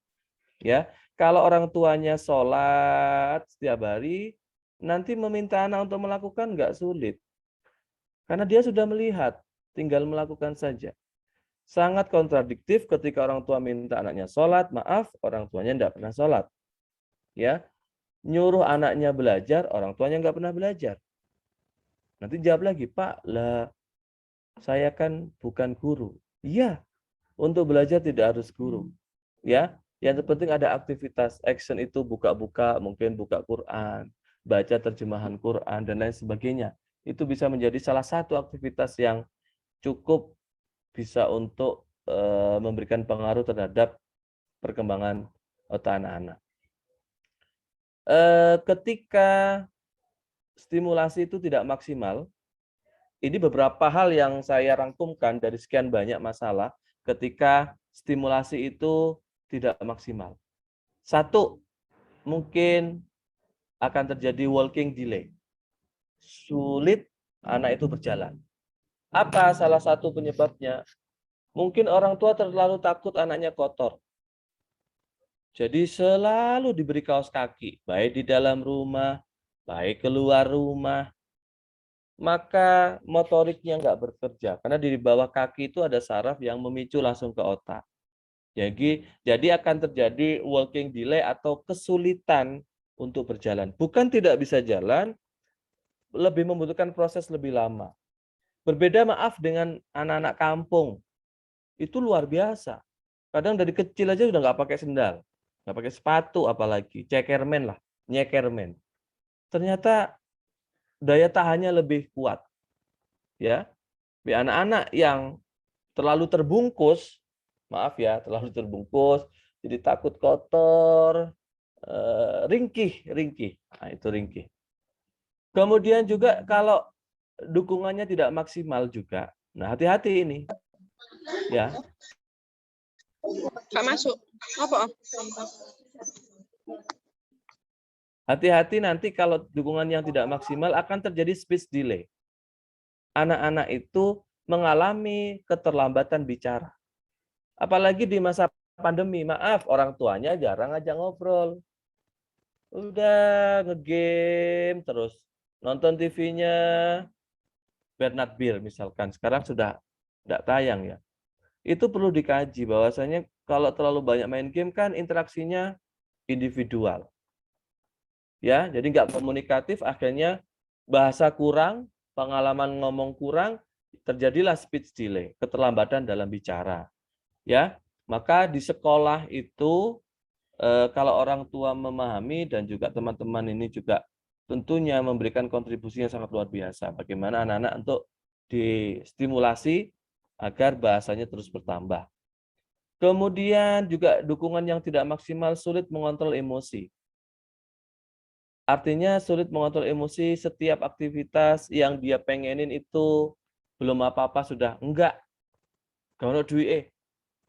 Ya, kalau orang tuanya sholat setiap hari, nanti meminta anak untuk melakukan nggak sulit. Karena dia sudah melihat, tinggal melakukan saja. Sangat kontradiktif ketika orang tua minta anaknya sholat, maaf, orang tuanya nggak pernah sholat. Ya, nyuruh anaknya belajar, orang tuanya nggak pernah belajar. Nanti jawab lagi, Pak, lah saya kan bukan guru. Iya, untuk belajar tidak harus guru. Ya, yang terpenting ada aktivitas. Action itu buka-buka, mungkin buka Quran, baca terjemahan Quran, dan lain sebagainya. Itu bisa menjadi salah satu aktivitas yang cukup bisa untuk memberikan pengaruh terhadap perkembangan otak anak-anak. Ketika stimulasi itu tidak maksimal, ini beberapa hal yang saya rangkumkan dari sekian banyak masalah ketika stimulasi itu tidak maksimal. Satu, mungkin akan terjadi walking delay. Sulit anak itu berjalan. Apa salah satu penyebabnya? Mungkin orang tua terlalu takut anaknya kotor. Jadi selalu diberi kaos kaki, baik di dalam rumah, baik keluar rumah. Maka motoriknya nggak bekerja. Karena di bawah kaki itu ada saraf yang memicu langsung ke otak. Jadi akan terjadi walking delay atau kesulitan untuk berjalan. Bukan tidak bisa jalan, lebih membutuhkan proses lebih lama. Berbeda maaf dengan anak-anak kampung. Itu luar biasa. Kadang dari kecil aja udah nggak pakai sendal. Nggak pakai sepatu apalagi. Cekermen lah. Nyekermen. Ternyata daya tahannya lebih kuat. Ya, anak-anak yang terlalu terbungkus, maaf ya, terlalu terbungkus, jadi takut kotor, ringkih. Nah, itu ringkih. Kemudian juga kalau dukungannya tidak maksimal juga. Nah, hati-hati ini. Ya. Gak masuk. Apa? Hati-hati nanti kalau dukungan yang tidak maksimal akan terjadi speech delay. Anak-anak itu mengalami keterlambatan bicara. Apalagi di masa pandemi, maaf, orang tuanya jarang ngajak ngobrol. Udah ngegame terus, nonton TV-nya Bernard Beer misalkan. Sekarang sudah tidak tayang ya. Itu perlu dikaji bahwasanya kalau terlalu banyak main game kan interaksinya individual. Ya, jadi nggak komunikatif, akhirnya bahasa kurang, pengalaman ngomong kurang, terjadilah speech delay, keterlambatan dalam bicara. Ya, maka di sekolah itu kalau orang tua memahami dan juga teman-teman ini juga tentunya memberikan kontribusi yang sangat luar biasa. Bagaimana anak-anak untuk distimulasi agar bahasanya terus bertambah. Kemudian juga dukungan yang tidak maksimal, sulit mengontrol emosi. Artinya sulit mengontrol emosi, setiap aktivitas yang dia pengenin itu belum apa-apa sudah enggak. Kalau duit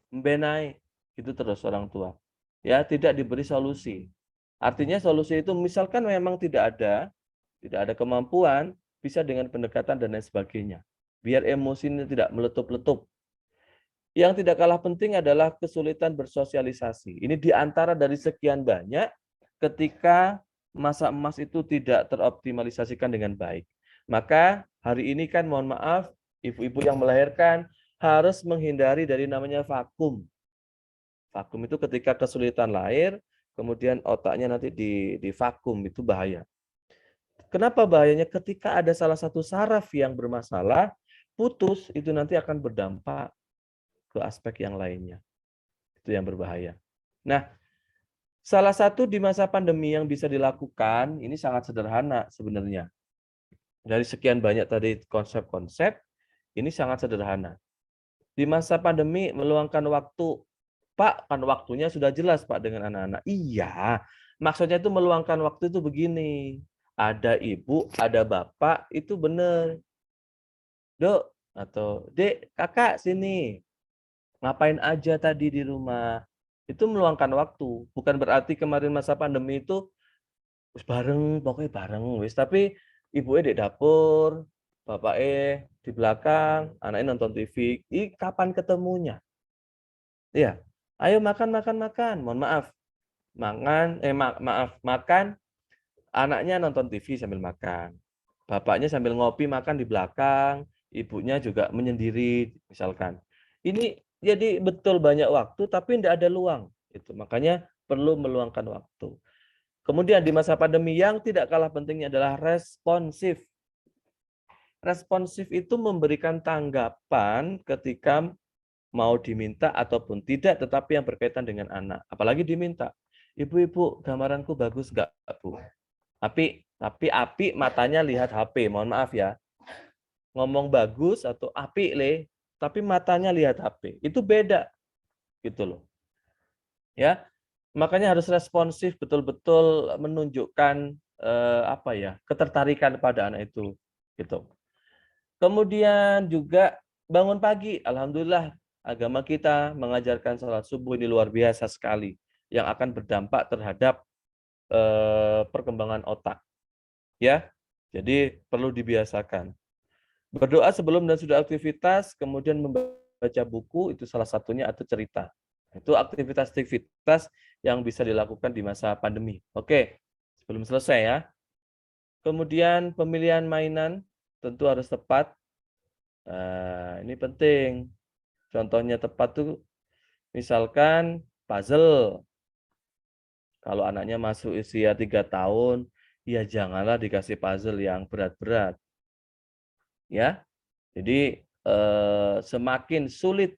mbenai gitu terus orang tua. Ya, tidak diberi solusi. Artinya solusi itu misalkan memang tidak ada, tidak ada kemampuan, bisa dengan pendekatan dan lain sebagainya. Biar emosinya tidak meletup-letup. Yang tidak kalah penting adalah kesulitan bersosialisasi. Ini di antara dari sekian banyak ketika masa emas itu tidak teroptimalisasikan dengan baik. Maka hari ini kan mohon maaf, ibu-ibu yang melahirkan harus menghindari dari namanya vakum. Vakum itu ketika kesulitan lahir, kemudian otaknya nanti di vakum, itu bahaya. Kenapa bahayanya? Ketika ada salah satu saraf yang bermasalah, putus, itu nanti akan berdampak ke aspek yang lainnya. Itu yang berbahaya. Nah, salah satu di masa pandemi yang bisa dilakukan, ini sangat sederhana sebenarnya. Dari sekian banyak tadi konsep-konsep, ini sangat sederhana. Di masa pandemi meluangkan waktu, Pak, kan waktunya sudah jelas Pak dengan anak-anak. Iya, maksudnya itu meluangkan waktu itu begini. Ada ibu, ada bapak, itu benar. Dok, atau Dek, kakak sini. Ngapain aja tadi di rumah? Itu meluangkan waktu. Bukan berarti kemarin masa pandemi itu bareng, pokoknya bareng. Tapi ibunya di dapur, bapaknya di belakang, anaknya nonton TV. Ini kapan ketemunya? Iya. Ayo makan. Mohon maaf. Makan. Anaknya nonton TV sambil makan. Bapaknya sambil ngopi makan di belakang. Ibunya juga menyendiri, misalkan. Ini jadi betul banyak waktu, tapi tidak ada luang. Itu makanya perlu meluangkan waktu. Kemudian di masa pandemi yang tidak kalah pentingnya adalah responsif. Responsif itu memberikan tanggapan ketika mau diminta ataupun tidak, tetapi yang berkaitan dengan anak. Apalagi diminta. Ibu-ibu, gambaranku bagus nggak, Bu? Tapi matanya lihat HP. Mohon maaf ya. Ngomong bagus atau api tapi matanya lihat HP. Itu beda. Gitu loh. Ya. Makanya harus responsif, betul-betul menunjukkan ketertarikan pada anak itu. Gitu. Kemudian juga bangun pagi. Alhamdulillah agama kita mengajarkan salat subuh ini luar biasa sekali. Yang akan berdampak terhadap perkembangan otak. Ya. Jadi perlu dibiasakan. Berdoa sebelum dan sudah aktivitas, kemudian membaca buku, itu salah satunya, atau cerita. Itu aktivitas-aktivitas yang bisa dilakukan di masa pandemi. Oke, sebelum selesai ya. Kemudian pemilihan mainan tentu harus tepat. Ini penting. Contohnya tepat tuh, misalkan puzzle. Kalau anaknya masuk usia 3 tahun, ya janganlah dikasih puzzle yang berat-berat. Ya, jadi semakin sulit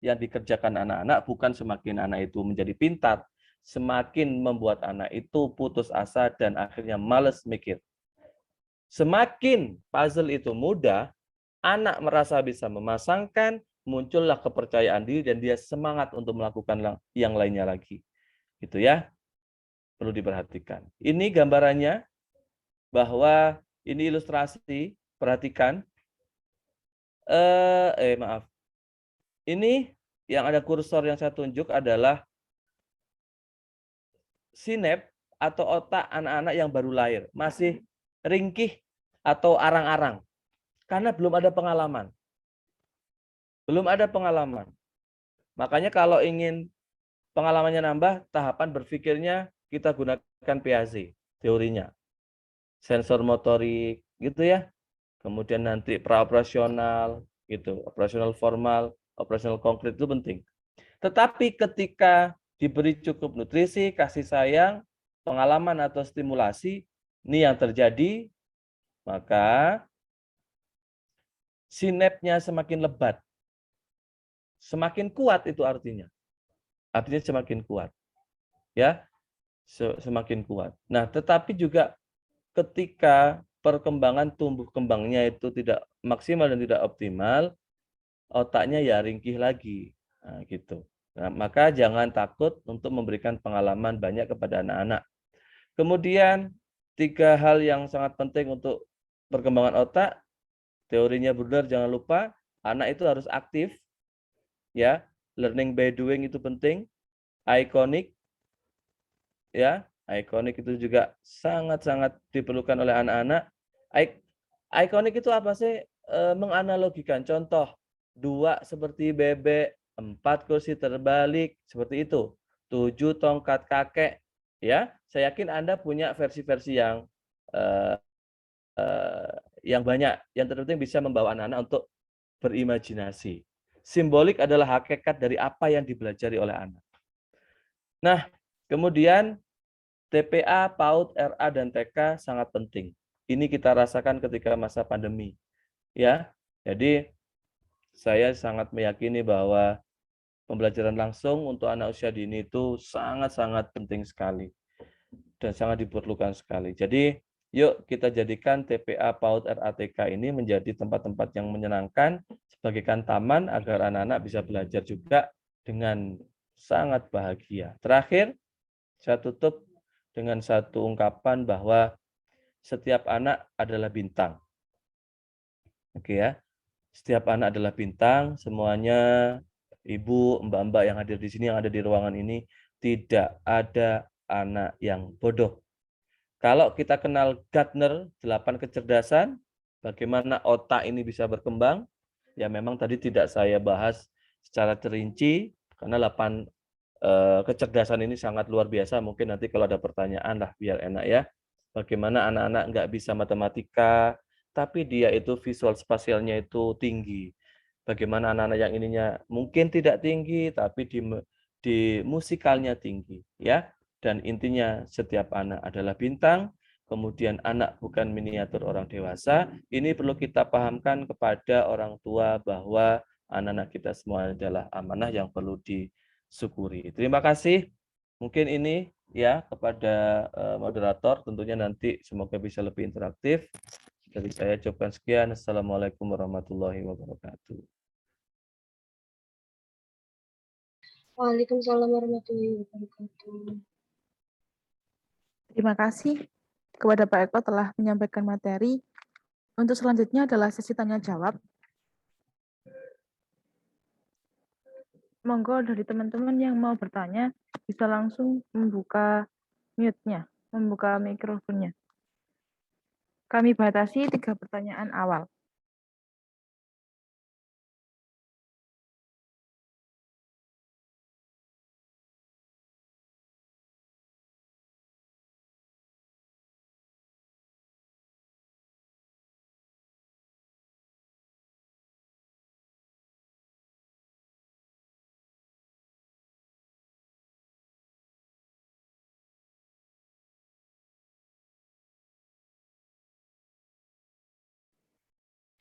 yang dikerjakan anak-anak, bukan semakin anak itu menjadi pintar, semakin membuat anak itu putus asa dan akhirnya malas mikir. Semakin puzzle itu mudah, anak merasa bisa memasangkan, muncullah kepercayaan diri dan dia semangat untuk melakukan yang lainnya lagi. Gitu ya, perlu diperhatikan. Ini gambarannya, bahwa ini ilustrasi. Perhatikan. Maaf. Ini yang ada kursor yang saya tunjuk adalah sinep atau otak anak-anak yang baru lahir. Masih ringkih atau arang-arang. Karena belum ada pengalaman. Belum ada pengalaman. Makanya kalau ingin pengalamannya nambah, tahapan berpikirnya kita gunakan PAZ, teorinya. Sensor motorik, gitu ya. Kemudian nanti praoperasional, gitu, operasional formal, operasional konkret itu penting. Tetapi ketika diberi cukup nutrisi, kasih sayang, pengalaman atau stimulasi, ini yang terjadi, maka sinapnya semakin lebat. Semakin kuat itu artinya. Artinya semakin kuat. Ya, semakin kuat. Nah, tetapi juga ketika perkembangan tumbuh kembangnya itu tidak maksimal dan tidak optimal, otaknya ya ringkih lagi. Nah, gitu. Nah, maka jangan takut untuk memberikan pengalaman banyak kepada anak-anak. Kemudian 3 hal yang sangat penting untuk perkembangan otak, teorinya benar, jangan lupa, anak itu harus aktif, ya, learning by doing itu penting, iconic, ya, Ikonik itu juga sangat-sangat diperlukan oleh anak-anak. Ikonik itu apa sih? Menganalogikan. Contoh, 2 seperti bebek, 4 kursi terbalik, seperti itu. 7 tongkat kakek. Ya, saya yakin Anda punya versi-versi yang banyak. Yang terpenting bisa membawa anak-anak untuk berimajinasi. Simbolik adalah hakikat dari apa yang dipelajari oleh anak. Nah, kemudian TPA, PAUD, RA, dan TK sangat penting. Ini kita rasakan ketika masa pandemi. Ya, jadi saya sangat meyakini bahwa pembelajaran langsung untuk anak usia dini itu sangat-sangat penting sekali dan sangat diperlukan sekali. Jadi, yuk kita jadikan TPA, PAUD, RA, TK ini menjadi tempat-tempat yang menyenangkan sebagaikan taman agar anak-anak bisa belajar juga dengan sangat bahagia. Terakhir, saya tutup dengan satu ungkapan bahwa setiap anak adalah bintang. Oke ya. Setiap anak adalah bintang, semuanya ibu, mbak-mbak yang hadir di sini, yang ada di ruangan ini, tidak ada anak yang bodoh. Kalau kita kenal Gardner, 8 kecerdasan, bagaimana otak ini bisa berkembang, ya memang tadi tidak saya bahas secara terinci, karena 8 kecerdasan ini sangat luar biasa. Mungkin nanti kalau ada pertanyaan lah biar enak ya. Bagaimana anak-anak nggak bisa matematika, tapi dia itu visual spasialnya itu tinggi. Bagaimana anak-anak yang ininya mungkin tidak tinggi, tapi di musikalnya tinggi, ya. Dan intinya setiap anak adalah bintang. Kemudian anak bukan miniatur orang dewasa. Ini perlu kita pahamkan kepada orang tua bahwa anak-anak kita semua adalah amanah yang perlu disyukuri. Terima kasih. Mungkin ini ya kepada moderator, tentunya nanti semoga bisa lebih interaktif. Dari saya ucapkan sekian. Assalamualaikum warahmatullahi wabarakatuh. Waalaikumsalam warahmatullahi wabarakatuh. Terima kasih kepada Pak Eko telah menyampaikan materi. Untuk selanjutnya adalah sesi tanya jawab. Monggo dari teman-teman yang mau bertanya bisa langsung membuka mute-nya, membuka mikrofonnya. Kami batasi 3 pertanyaan awal.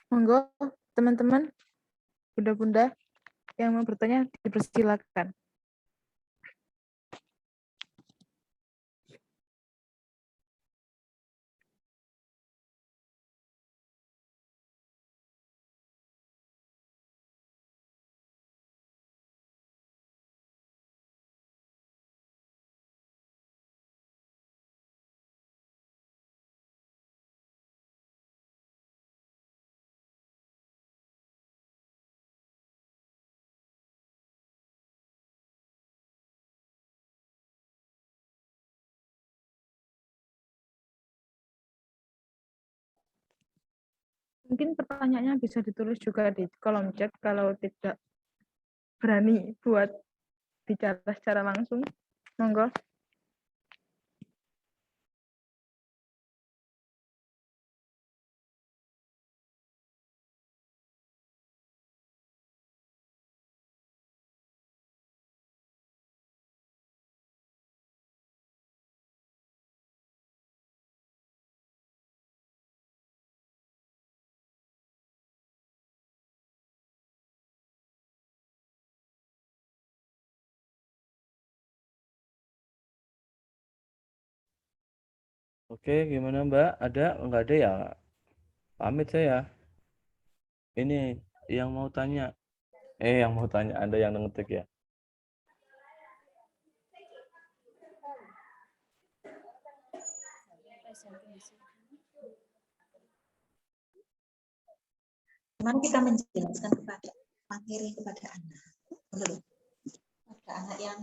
Monggo teman-teman, bunda-bunda yang mau bertanya dipersilakan. Mungkin pertanyaannya bisa ditulis juga di kolom chat kalau tidak berani buat bicara secara langsung. Monggo. Oke, gimana Mbak? Ada? Enggak ada ya? Pamit saya. Ini yang mau tanya. Yang mau tanya, Anda yang ngetik ya. Mari kita menjelaskan kepada materi kepada anak. Pada anak yang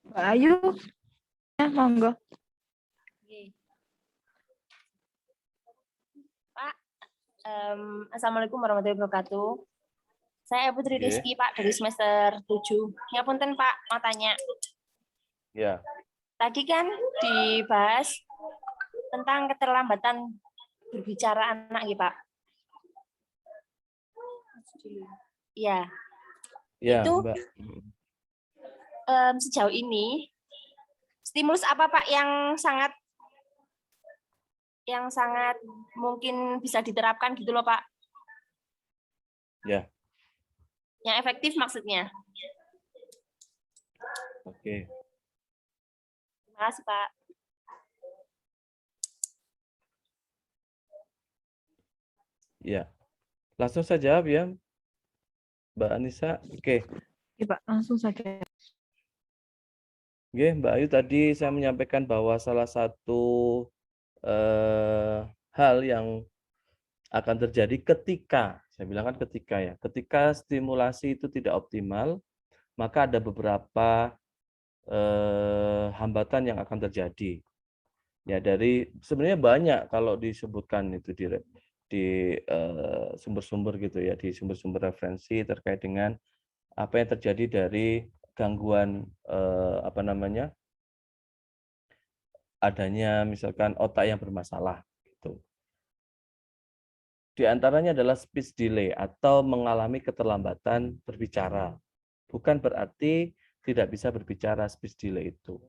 Mbak Ayu, ya monggo. Pak, Assalamualaikum warahmatullahi wabarakatuh. Saya Putri Oke. Rizky, Pak, dari semester 7. Ngapunten, Pak, mau tanya. Ya, Tadi kan dibahas tentang keterlambatan berbicara anak, ya, Pak. Iya, ya, Itu- Mbak. sejauh ini stimulus apa, Pak, yang sangat mungkin bisa diterapkan gitu loh, Pak? Ya, Yang efektif maksudnya. oke. Terima kasih, Pak. Ya, langsung saya jawab ya, Mbak Anissa. Oke. Ya, Pak, langsung saja. Oke, Mbak Ayu, tadi saya menyampaikan bahwa salah satu hal yang akan terjadi ketika, saya bilang kan ketika ya, ketika stimulasi itu tidak optimal, maka ada beberapa hambatan yang akan terjadi. Ya, dari sebenarnya banyak kalau disebutkan itu di sumber-sumber gitu ya, di sumber-sumber referensi terkait dengan apa yang terjadi dari gangguan adanya misalkan otak yang bermasalah gitu. Di antaranya adalah speech delay atau mengalami keterlambatan berbicara. Bukan berarti tidak bisa berbicara speech delay itu.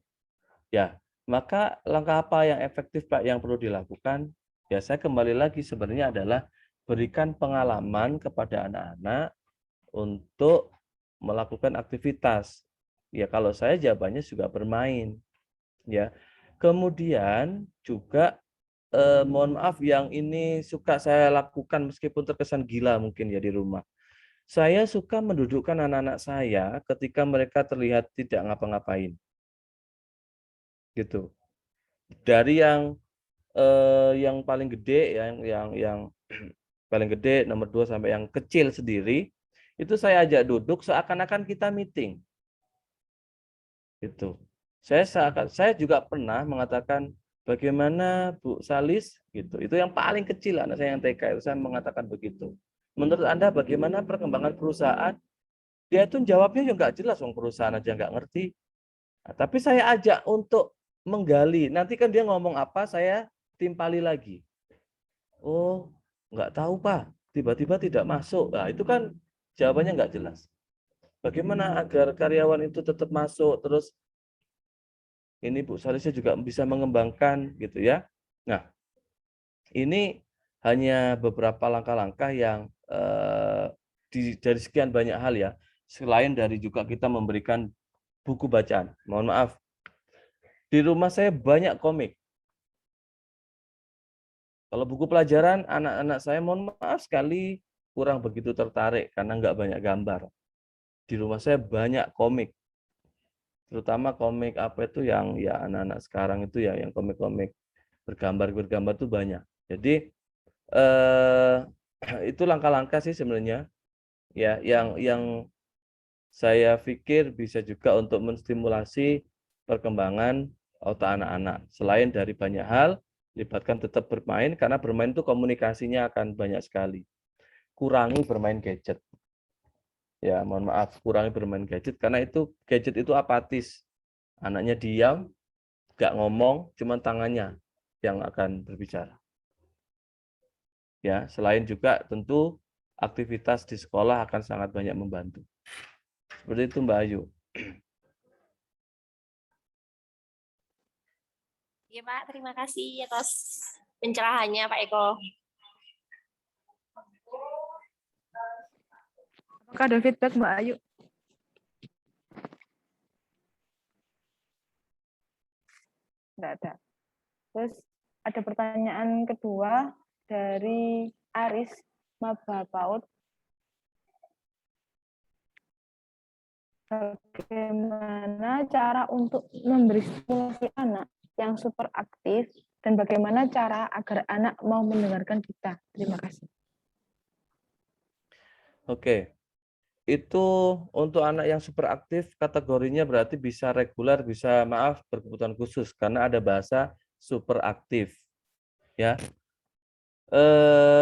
Ya, maka langkah apa yang efektif Pak yang perlu dilakukan? Ya, saya kembali lagi sebenarnya adalah berikan pengalaman kepada anak-anak untuk melakukan aktivitas. Ya, kalau saya jawabannya juga bermain. Ya. Kemudian juga mohon maaf yang ini suka saya lakukan meskipun terkesan gila mungkin ya di rumah. Saya suka mendudukkan anak-anak saya ketika mereka terlihat tidak ngapa-ngapain. Gitu. Dari yang paling gede yang paling gede nomor 2 sampai yang kecil sendiri itu saya ajak duduk seakan-akan kita meeting. Gitu. Saya juga pernah mengatakan bagaimana Bu Salis gitu. Itu yang paling kecil anak saya yang TK itu saya mengatakan begitu. Menurut Anda bagaimana perkembangan perusahaan? Dia itu jawabnya juga nggak jelas, wong perusahaan aja nggak ngerti. Nah, tapi saya ajak untuk menggali. Nanti kan dia ngomong apa, saya timpali lagi. Oh, nggak tahu Pak. Tiba-tiba tidak masuk. Nah, itu kan jawabannya nggak jelas. Bagaimana agar karyawan itu tetap masuk, terus ini Bu Salisnya juga bisa mengembangkan gitu ya. Nah, ini hanya beberapa langkah-langkah yang dari sekian banyak hal ya. Selain dari juga kita memberikan buku bacaan. Mohon maaf, di rumah saya banyak komik. Kalau buku pelajaran, anak-anak saya mohon maaf sekali kurang begitu tertarik karena nggak banyak gambar. Di rumah saya banyak komik. Terutama komik apa itu yang ya anak-anak sekarang itu ya, yang komik-komik bergambar itu banyak. Jadi itu langkah-langkah sih sebenarnya ya yang saya pikir bisa juga untuk menstimulasi perkembangan otak anak-anak. Selain dari banyak hal, libatkan tetap bermain karena bermain itu komunikasinya akan banyak sekali. Kurangi bermain gadget. Ya, mohon maaf, kurangi bermain gadget karena itu gadget itu apatis. Anaknya diam, nggak ngomong, cuma tangannya yang akan berbicara. Ya, selain juga tentu aktivitas di sekolah akan sangat banyak membantu. Seperti itu Mbak Ayu. Iya, Pak, terima kasih atas pencerahannya, Pak Eko. Apakah ada feedback Mbak Ayu? Tidak ada. Terus ada pertanyaan kedua dari Aris Maba PAUD. Bagaimana cara untuk memberi stimulasi anak yang super aktif dan bagaimana cara agar anak mau mendengarkan kita? Terima kasih. Oke. itu untuk anak yang super aktif kategorinya berarti bisa reguler, bisa maaf berkebutuhan khusus karena ada bahasa super aktif ya.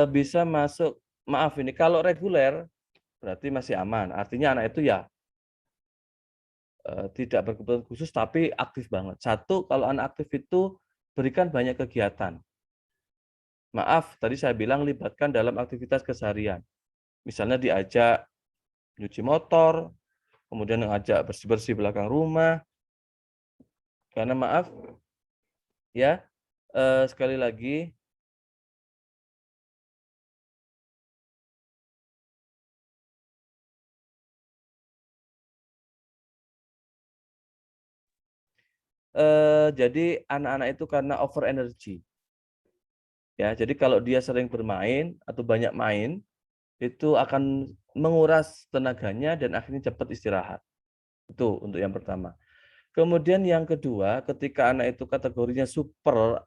Bisa masuk, maaf ini kalau reguler berarti masih aman. Artinya anak itu ya tidak berkebutuhan khusus tapi aktif banget. Satu, kalau anak aktif itu berikan banyak kegiatan. Maaf, tadi saya bilang libatkan dalam aktivitas keseharian. Misalnya diajak nyuci motor, kemudian ngajak bersih-bersih belakang rumah. Karena maaf, ya, sekali lagi, jadi anak-anak itu karena over energy. Ya, jadi kalau dia sering bermain atau banyak main, itu akan menguras tenaganya dan akhirnya cepat istirahat. Itu untuk yang pertama. Kemudian yang kedua, ketika anak itu kategorinya super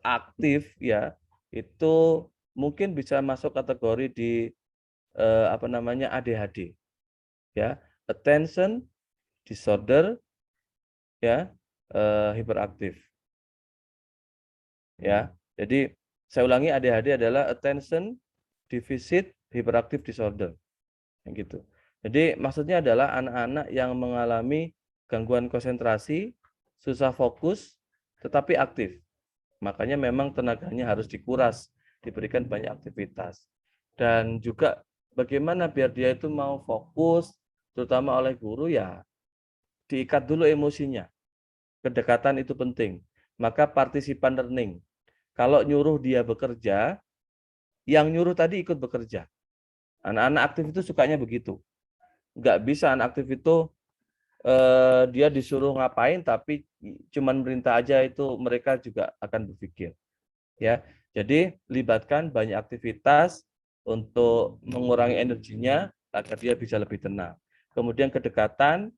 aktif ya, itu mungkin bisa masuk kategori di apa namanya ADHD. Ya, attention disorder ya, hiperaktif. Ya. Jadi saya ulangi, ADHD adalah attention deficit hyperactive disorder. Gitu. Jadi maksudnya adalah anak-anak yang mengalami gangguan konsentrasi, susah fokus, tetapi aktif. Makanya memang tenaganya harus dikuras, diberikan banyak aktivitas. Dan juga bagaimana biar dia itu mau fokus, terutama oleh guru ya, diikat dulu emosinya. Kedekatan itu penting. Maka partisipan learning. Kalau nyuruh dia bekerja, yang nyuruh tadi ikut bekerja. Anak-anak aktif itu sukanya begitu. Nggak bisa anak aktif itu dia disuruh ngapain tapi cuman merintah aja, itu mereka juga akan berpikir. Ya, jadi libatkan banyak aktivitas untuk mengurangi energinya agar dia bisa lebih tenang. Kemudian kedekatan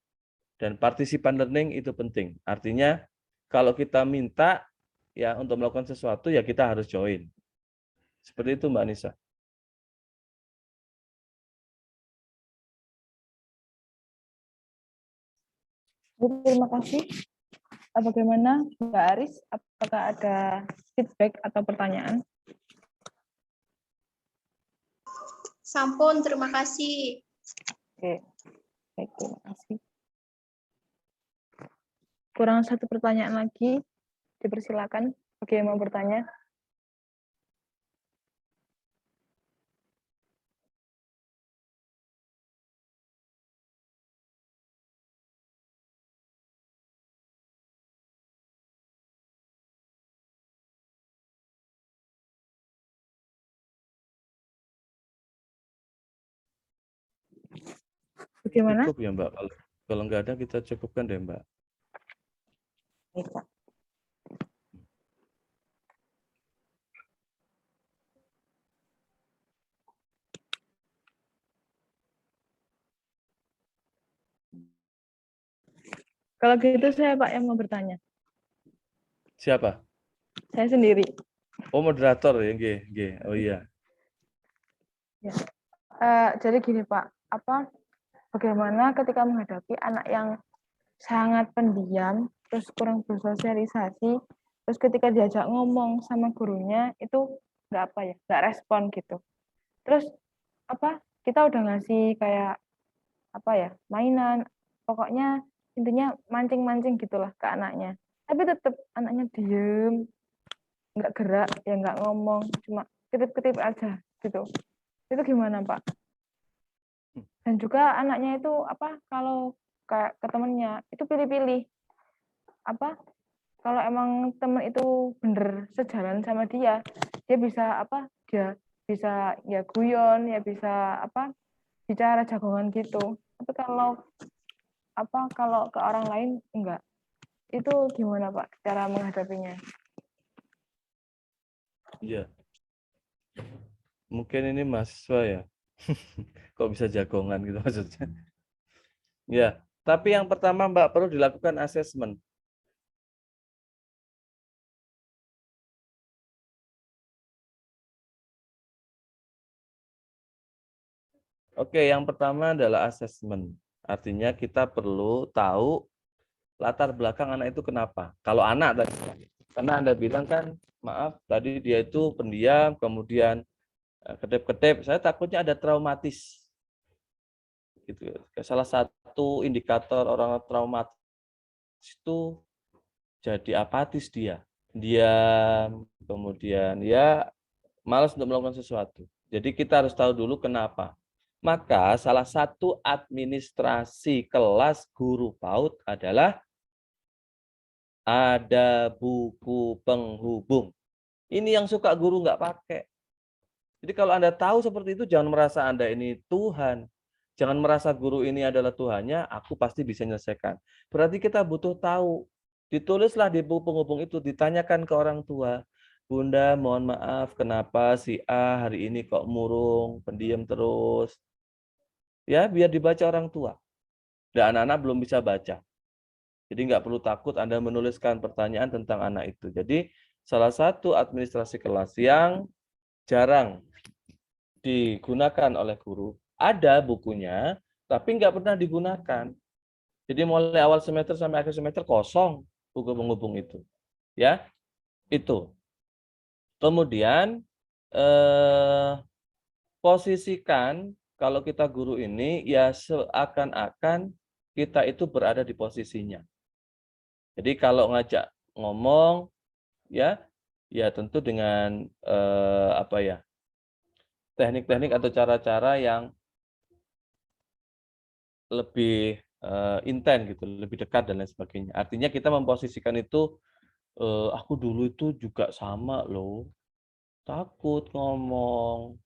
dan partisipan learning itu penting. Artinya kalau kita minta ya untuk melakukan sesuatu ya kita harus join. Seperti itu Mbak Nisa. Terima kasih. Bagaimana Mbak Aris? Apakah ada feedback atau pertanyaan? Sampun, terima kasih. Oke, baik, terima kasih. Kurang satu pertanyaan lagi, dipersilakan bagi yang mau bertanya. Bagaimana? Cukup ya Mbak. Kalau nggak ada kita cukupkan deh Mbak. Baik, Pak. Kalau gitu saya Pak yang mau bertanya. Siapa? Saya sendiri. Oh moderator ya, nggih. Oh iya. Ya. Jadi gini Pak, bagaimana ketika menghadapi anak yang sangat pendiam, terus kurang bersosialisasi, terus ketika diajak ngomong sama gurunya itu nggak respon gitu. Terus kita udah ngasih kayak mainan, pokoknya intinya mancing-mancing gitulah ke anaknya. Tapi tetap anaknya diem, nggak gerak, ya nggak ngomong, cuma ketip-ketip aja gitu. Itu gimana Pak? Dan juga anaknya itu kalau kayak ke temennya itu pilih-pilih kalau emang temen itu bener sejalan sama dia bisa dia bisa ya guyon, ya bisa bicara jagongan gitu. Tapi kalau ke orang lain enggak. Itu gimana Pak cara menghadapinya? Iya. Mungkin ini mahasiswa ya. Kok bisa jagongan gitu maksudnya. Ya, tapi yang pertama Mbak perlu dilakukan asesmen. Oke, yang pertama adalah asesmen. Artinya kita perlu tahu latar belakang anak itu kenapa. Kalau anak tadi, karena Anda bilang kan, maaf, tadi dia itu pendiam, kemudian kedip-kedip. Saya takutnya ada traumatis. Gitu. Salah satu indikator orang traumatis itu jadi apatis dia. Diam, kemudian ya malas untuk melakukan sesuatu. Jadi kita harus tahu dulu kenapa. Maka salah satu administrasi kelas guru PAUD adalah ada buku penghubung. Ini yang suka guru nggak pakai. Jadi kalau Anda tahu seperti itu, jangan merasa Anda ini Tuhan. Jangan merasa guru ini adalah Tuhannya, aku pasti bisa menyelesaikan. Berarti kita butuh tahu. Ditulislah di buku penghubung itu, ditanyakan ke orang tua. Bunda, mohon maaf, kenapa si A hari ini kok murung, pendiam terus. Ya, biar dibaca orang tua. Dan anak-anak belum bisa baca. Jadi nggak perlu takut Anda menuliskan pertanyaan tentang anak itu. Jadi salah satu administrasi kelas yang jarang digunakan oleh guru, ada bukunya, tapi nggak pernah digunakan. Jadi mulai awal semester sampai akhir semester kosong buku penghubung itu. Ya, itu. Kemudian posisikan kalau kita guru ini ya seakan-akan kita itu berada di posisinya. Jadi kalau ngajak ngomong ya tentu dengan apa ya? Teknik-teknik atau cara-cara yang lebih intens gitu, lebih dekat dan lain sebagainya. Artinya kita memposisikan itu aku dulu itu juga sama loh. Takut ngomong.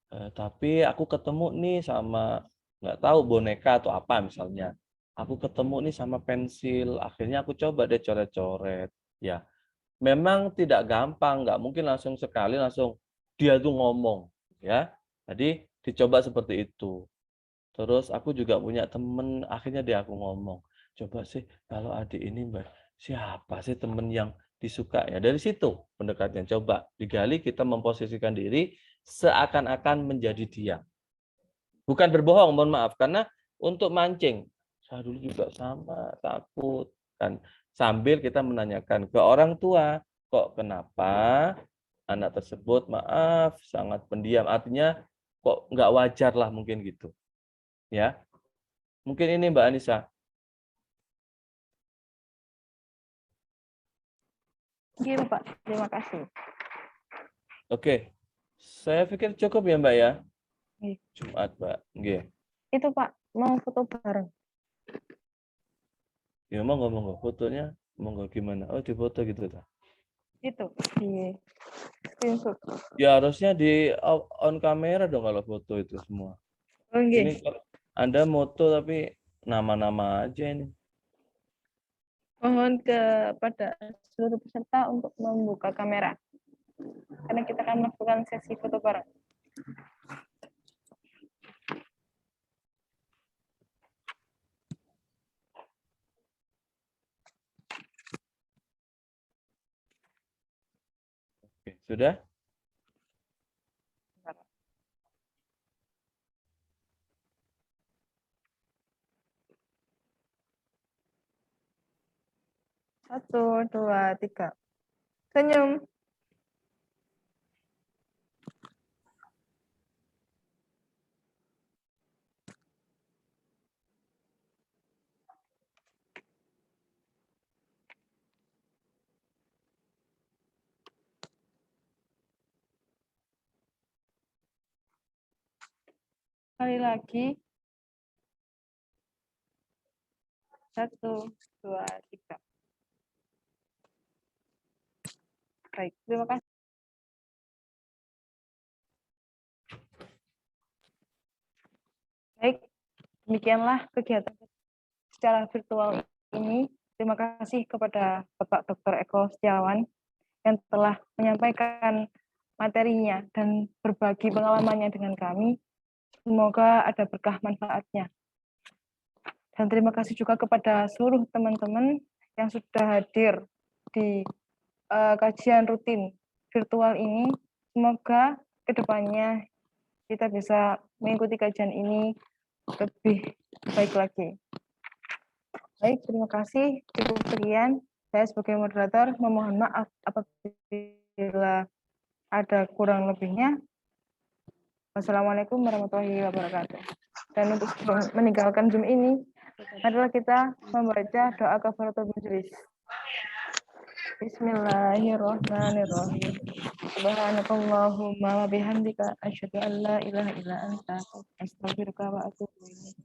Tapi aku ketemu nih sama nggak tahu boneka atau apa misalnya. Aku ketemu nih sama pensil, akhirnya aku coba deh coret-coret. Ya, memang tidak gampang, nggak mungkin langsung sekali langsung dia tuh ngomong, ya. Jadi dicoba seperti itu. Terus aku juga punya temen, akhirnya dia aku ngomong, coba sih kalau adik ini Mbak, siapa sih temen yang disuka ya? Dari situ pendekatnya, coba digali kita memposisikan diri seakan-akan menjadi dia. Bukan berbohong, mohon maaf, karena untuk mancing, saya dulu juga sama, takut. Kan sambil kita menanyakan ke orang tua, kok kenapa anak tersebut, maaf, sangat pendiam. Artinya kok nggak wajar lah mungkin gitu. Ya, mungkin ini Mbak Anissa. Gitu, Pak. Terima kasih. Oke, saya pikir cukup ya Mbak ya. Oke. Jumat Mbak. Oke. Itu Pak, mau foto bareng. Ya monggo fotonya, monggo gimana? Oh di foto gitu ta. Itu di screenshot. Ya harusnya di on kamera dong kalau foto itu semua. Oke. Ini Anda moto tapi nama-nama aja ini. Mohon kepada seluruh peserta untuk membuka kamera. Karena kita akan melakukan sesi foto bareng. Oke, sudah? Satu, dua, tiga. Senyum. Sekali lagi. Satu, dua, tiga. Baik, terima kasih. Baik, demikianlah kegiatan secara virtual ini. Terima kasih kepada Bapak Dr. Eko Setiawan yang telah menyampaikan materinya dan berbagi pengalamannya dengan kami. Semoga ada berkah manfaatnya. Dan terima kasih juga kepada seluruh teman-teman yang sudah hadir di kajian rutin virtual ini. Semoga kedepannya kita bisa mengikuti kajian ini lebih baik lagi. Baik, terima kasih. Cukup sekian. Saya sebagai moderator memohon maaf apabila ada kurang lebihnya. Wassalamualaikum warahmatullahi wabarakatuh. Dan untuk meninggalkan Zoom ini, adalah kita membaca doa kafaratul majelis. Bismillahirrahmanirrahim. Subhanakallahumma wa bihamdika asyhadu an la ilaha illa anta astaghfiruka wa atubu ilaik.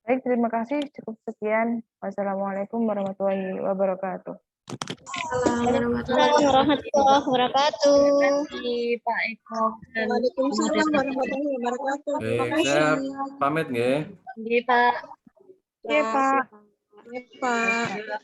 Baik, terima kasih. Cukup sekian. Wassalamualaikum warahmatullahi wabarakatuh. Assalamualaikum warahmatullahi wabarakatuh. Terima kasih Pak Eko dan Waalaikumsalam warahmatullahi wabarakatuh. Terima Oke, kasih. saya pamit nggih. Nggih, Pak. Iya, Pak. Ya, Pak.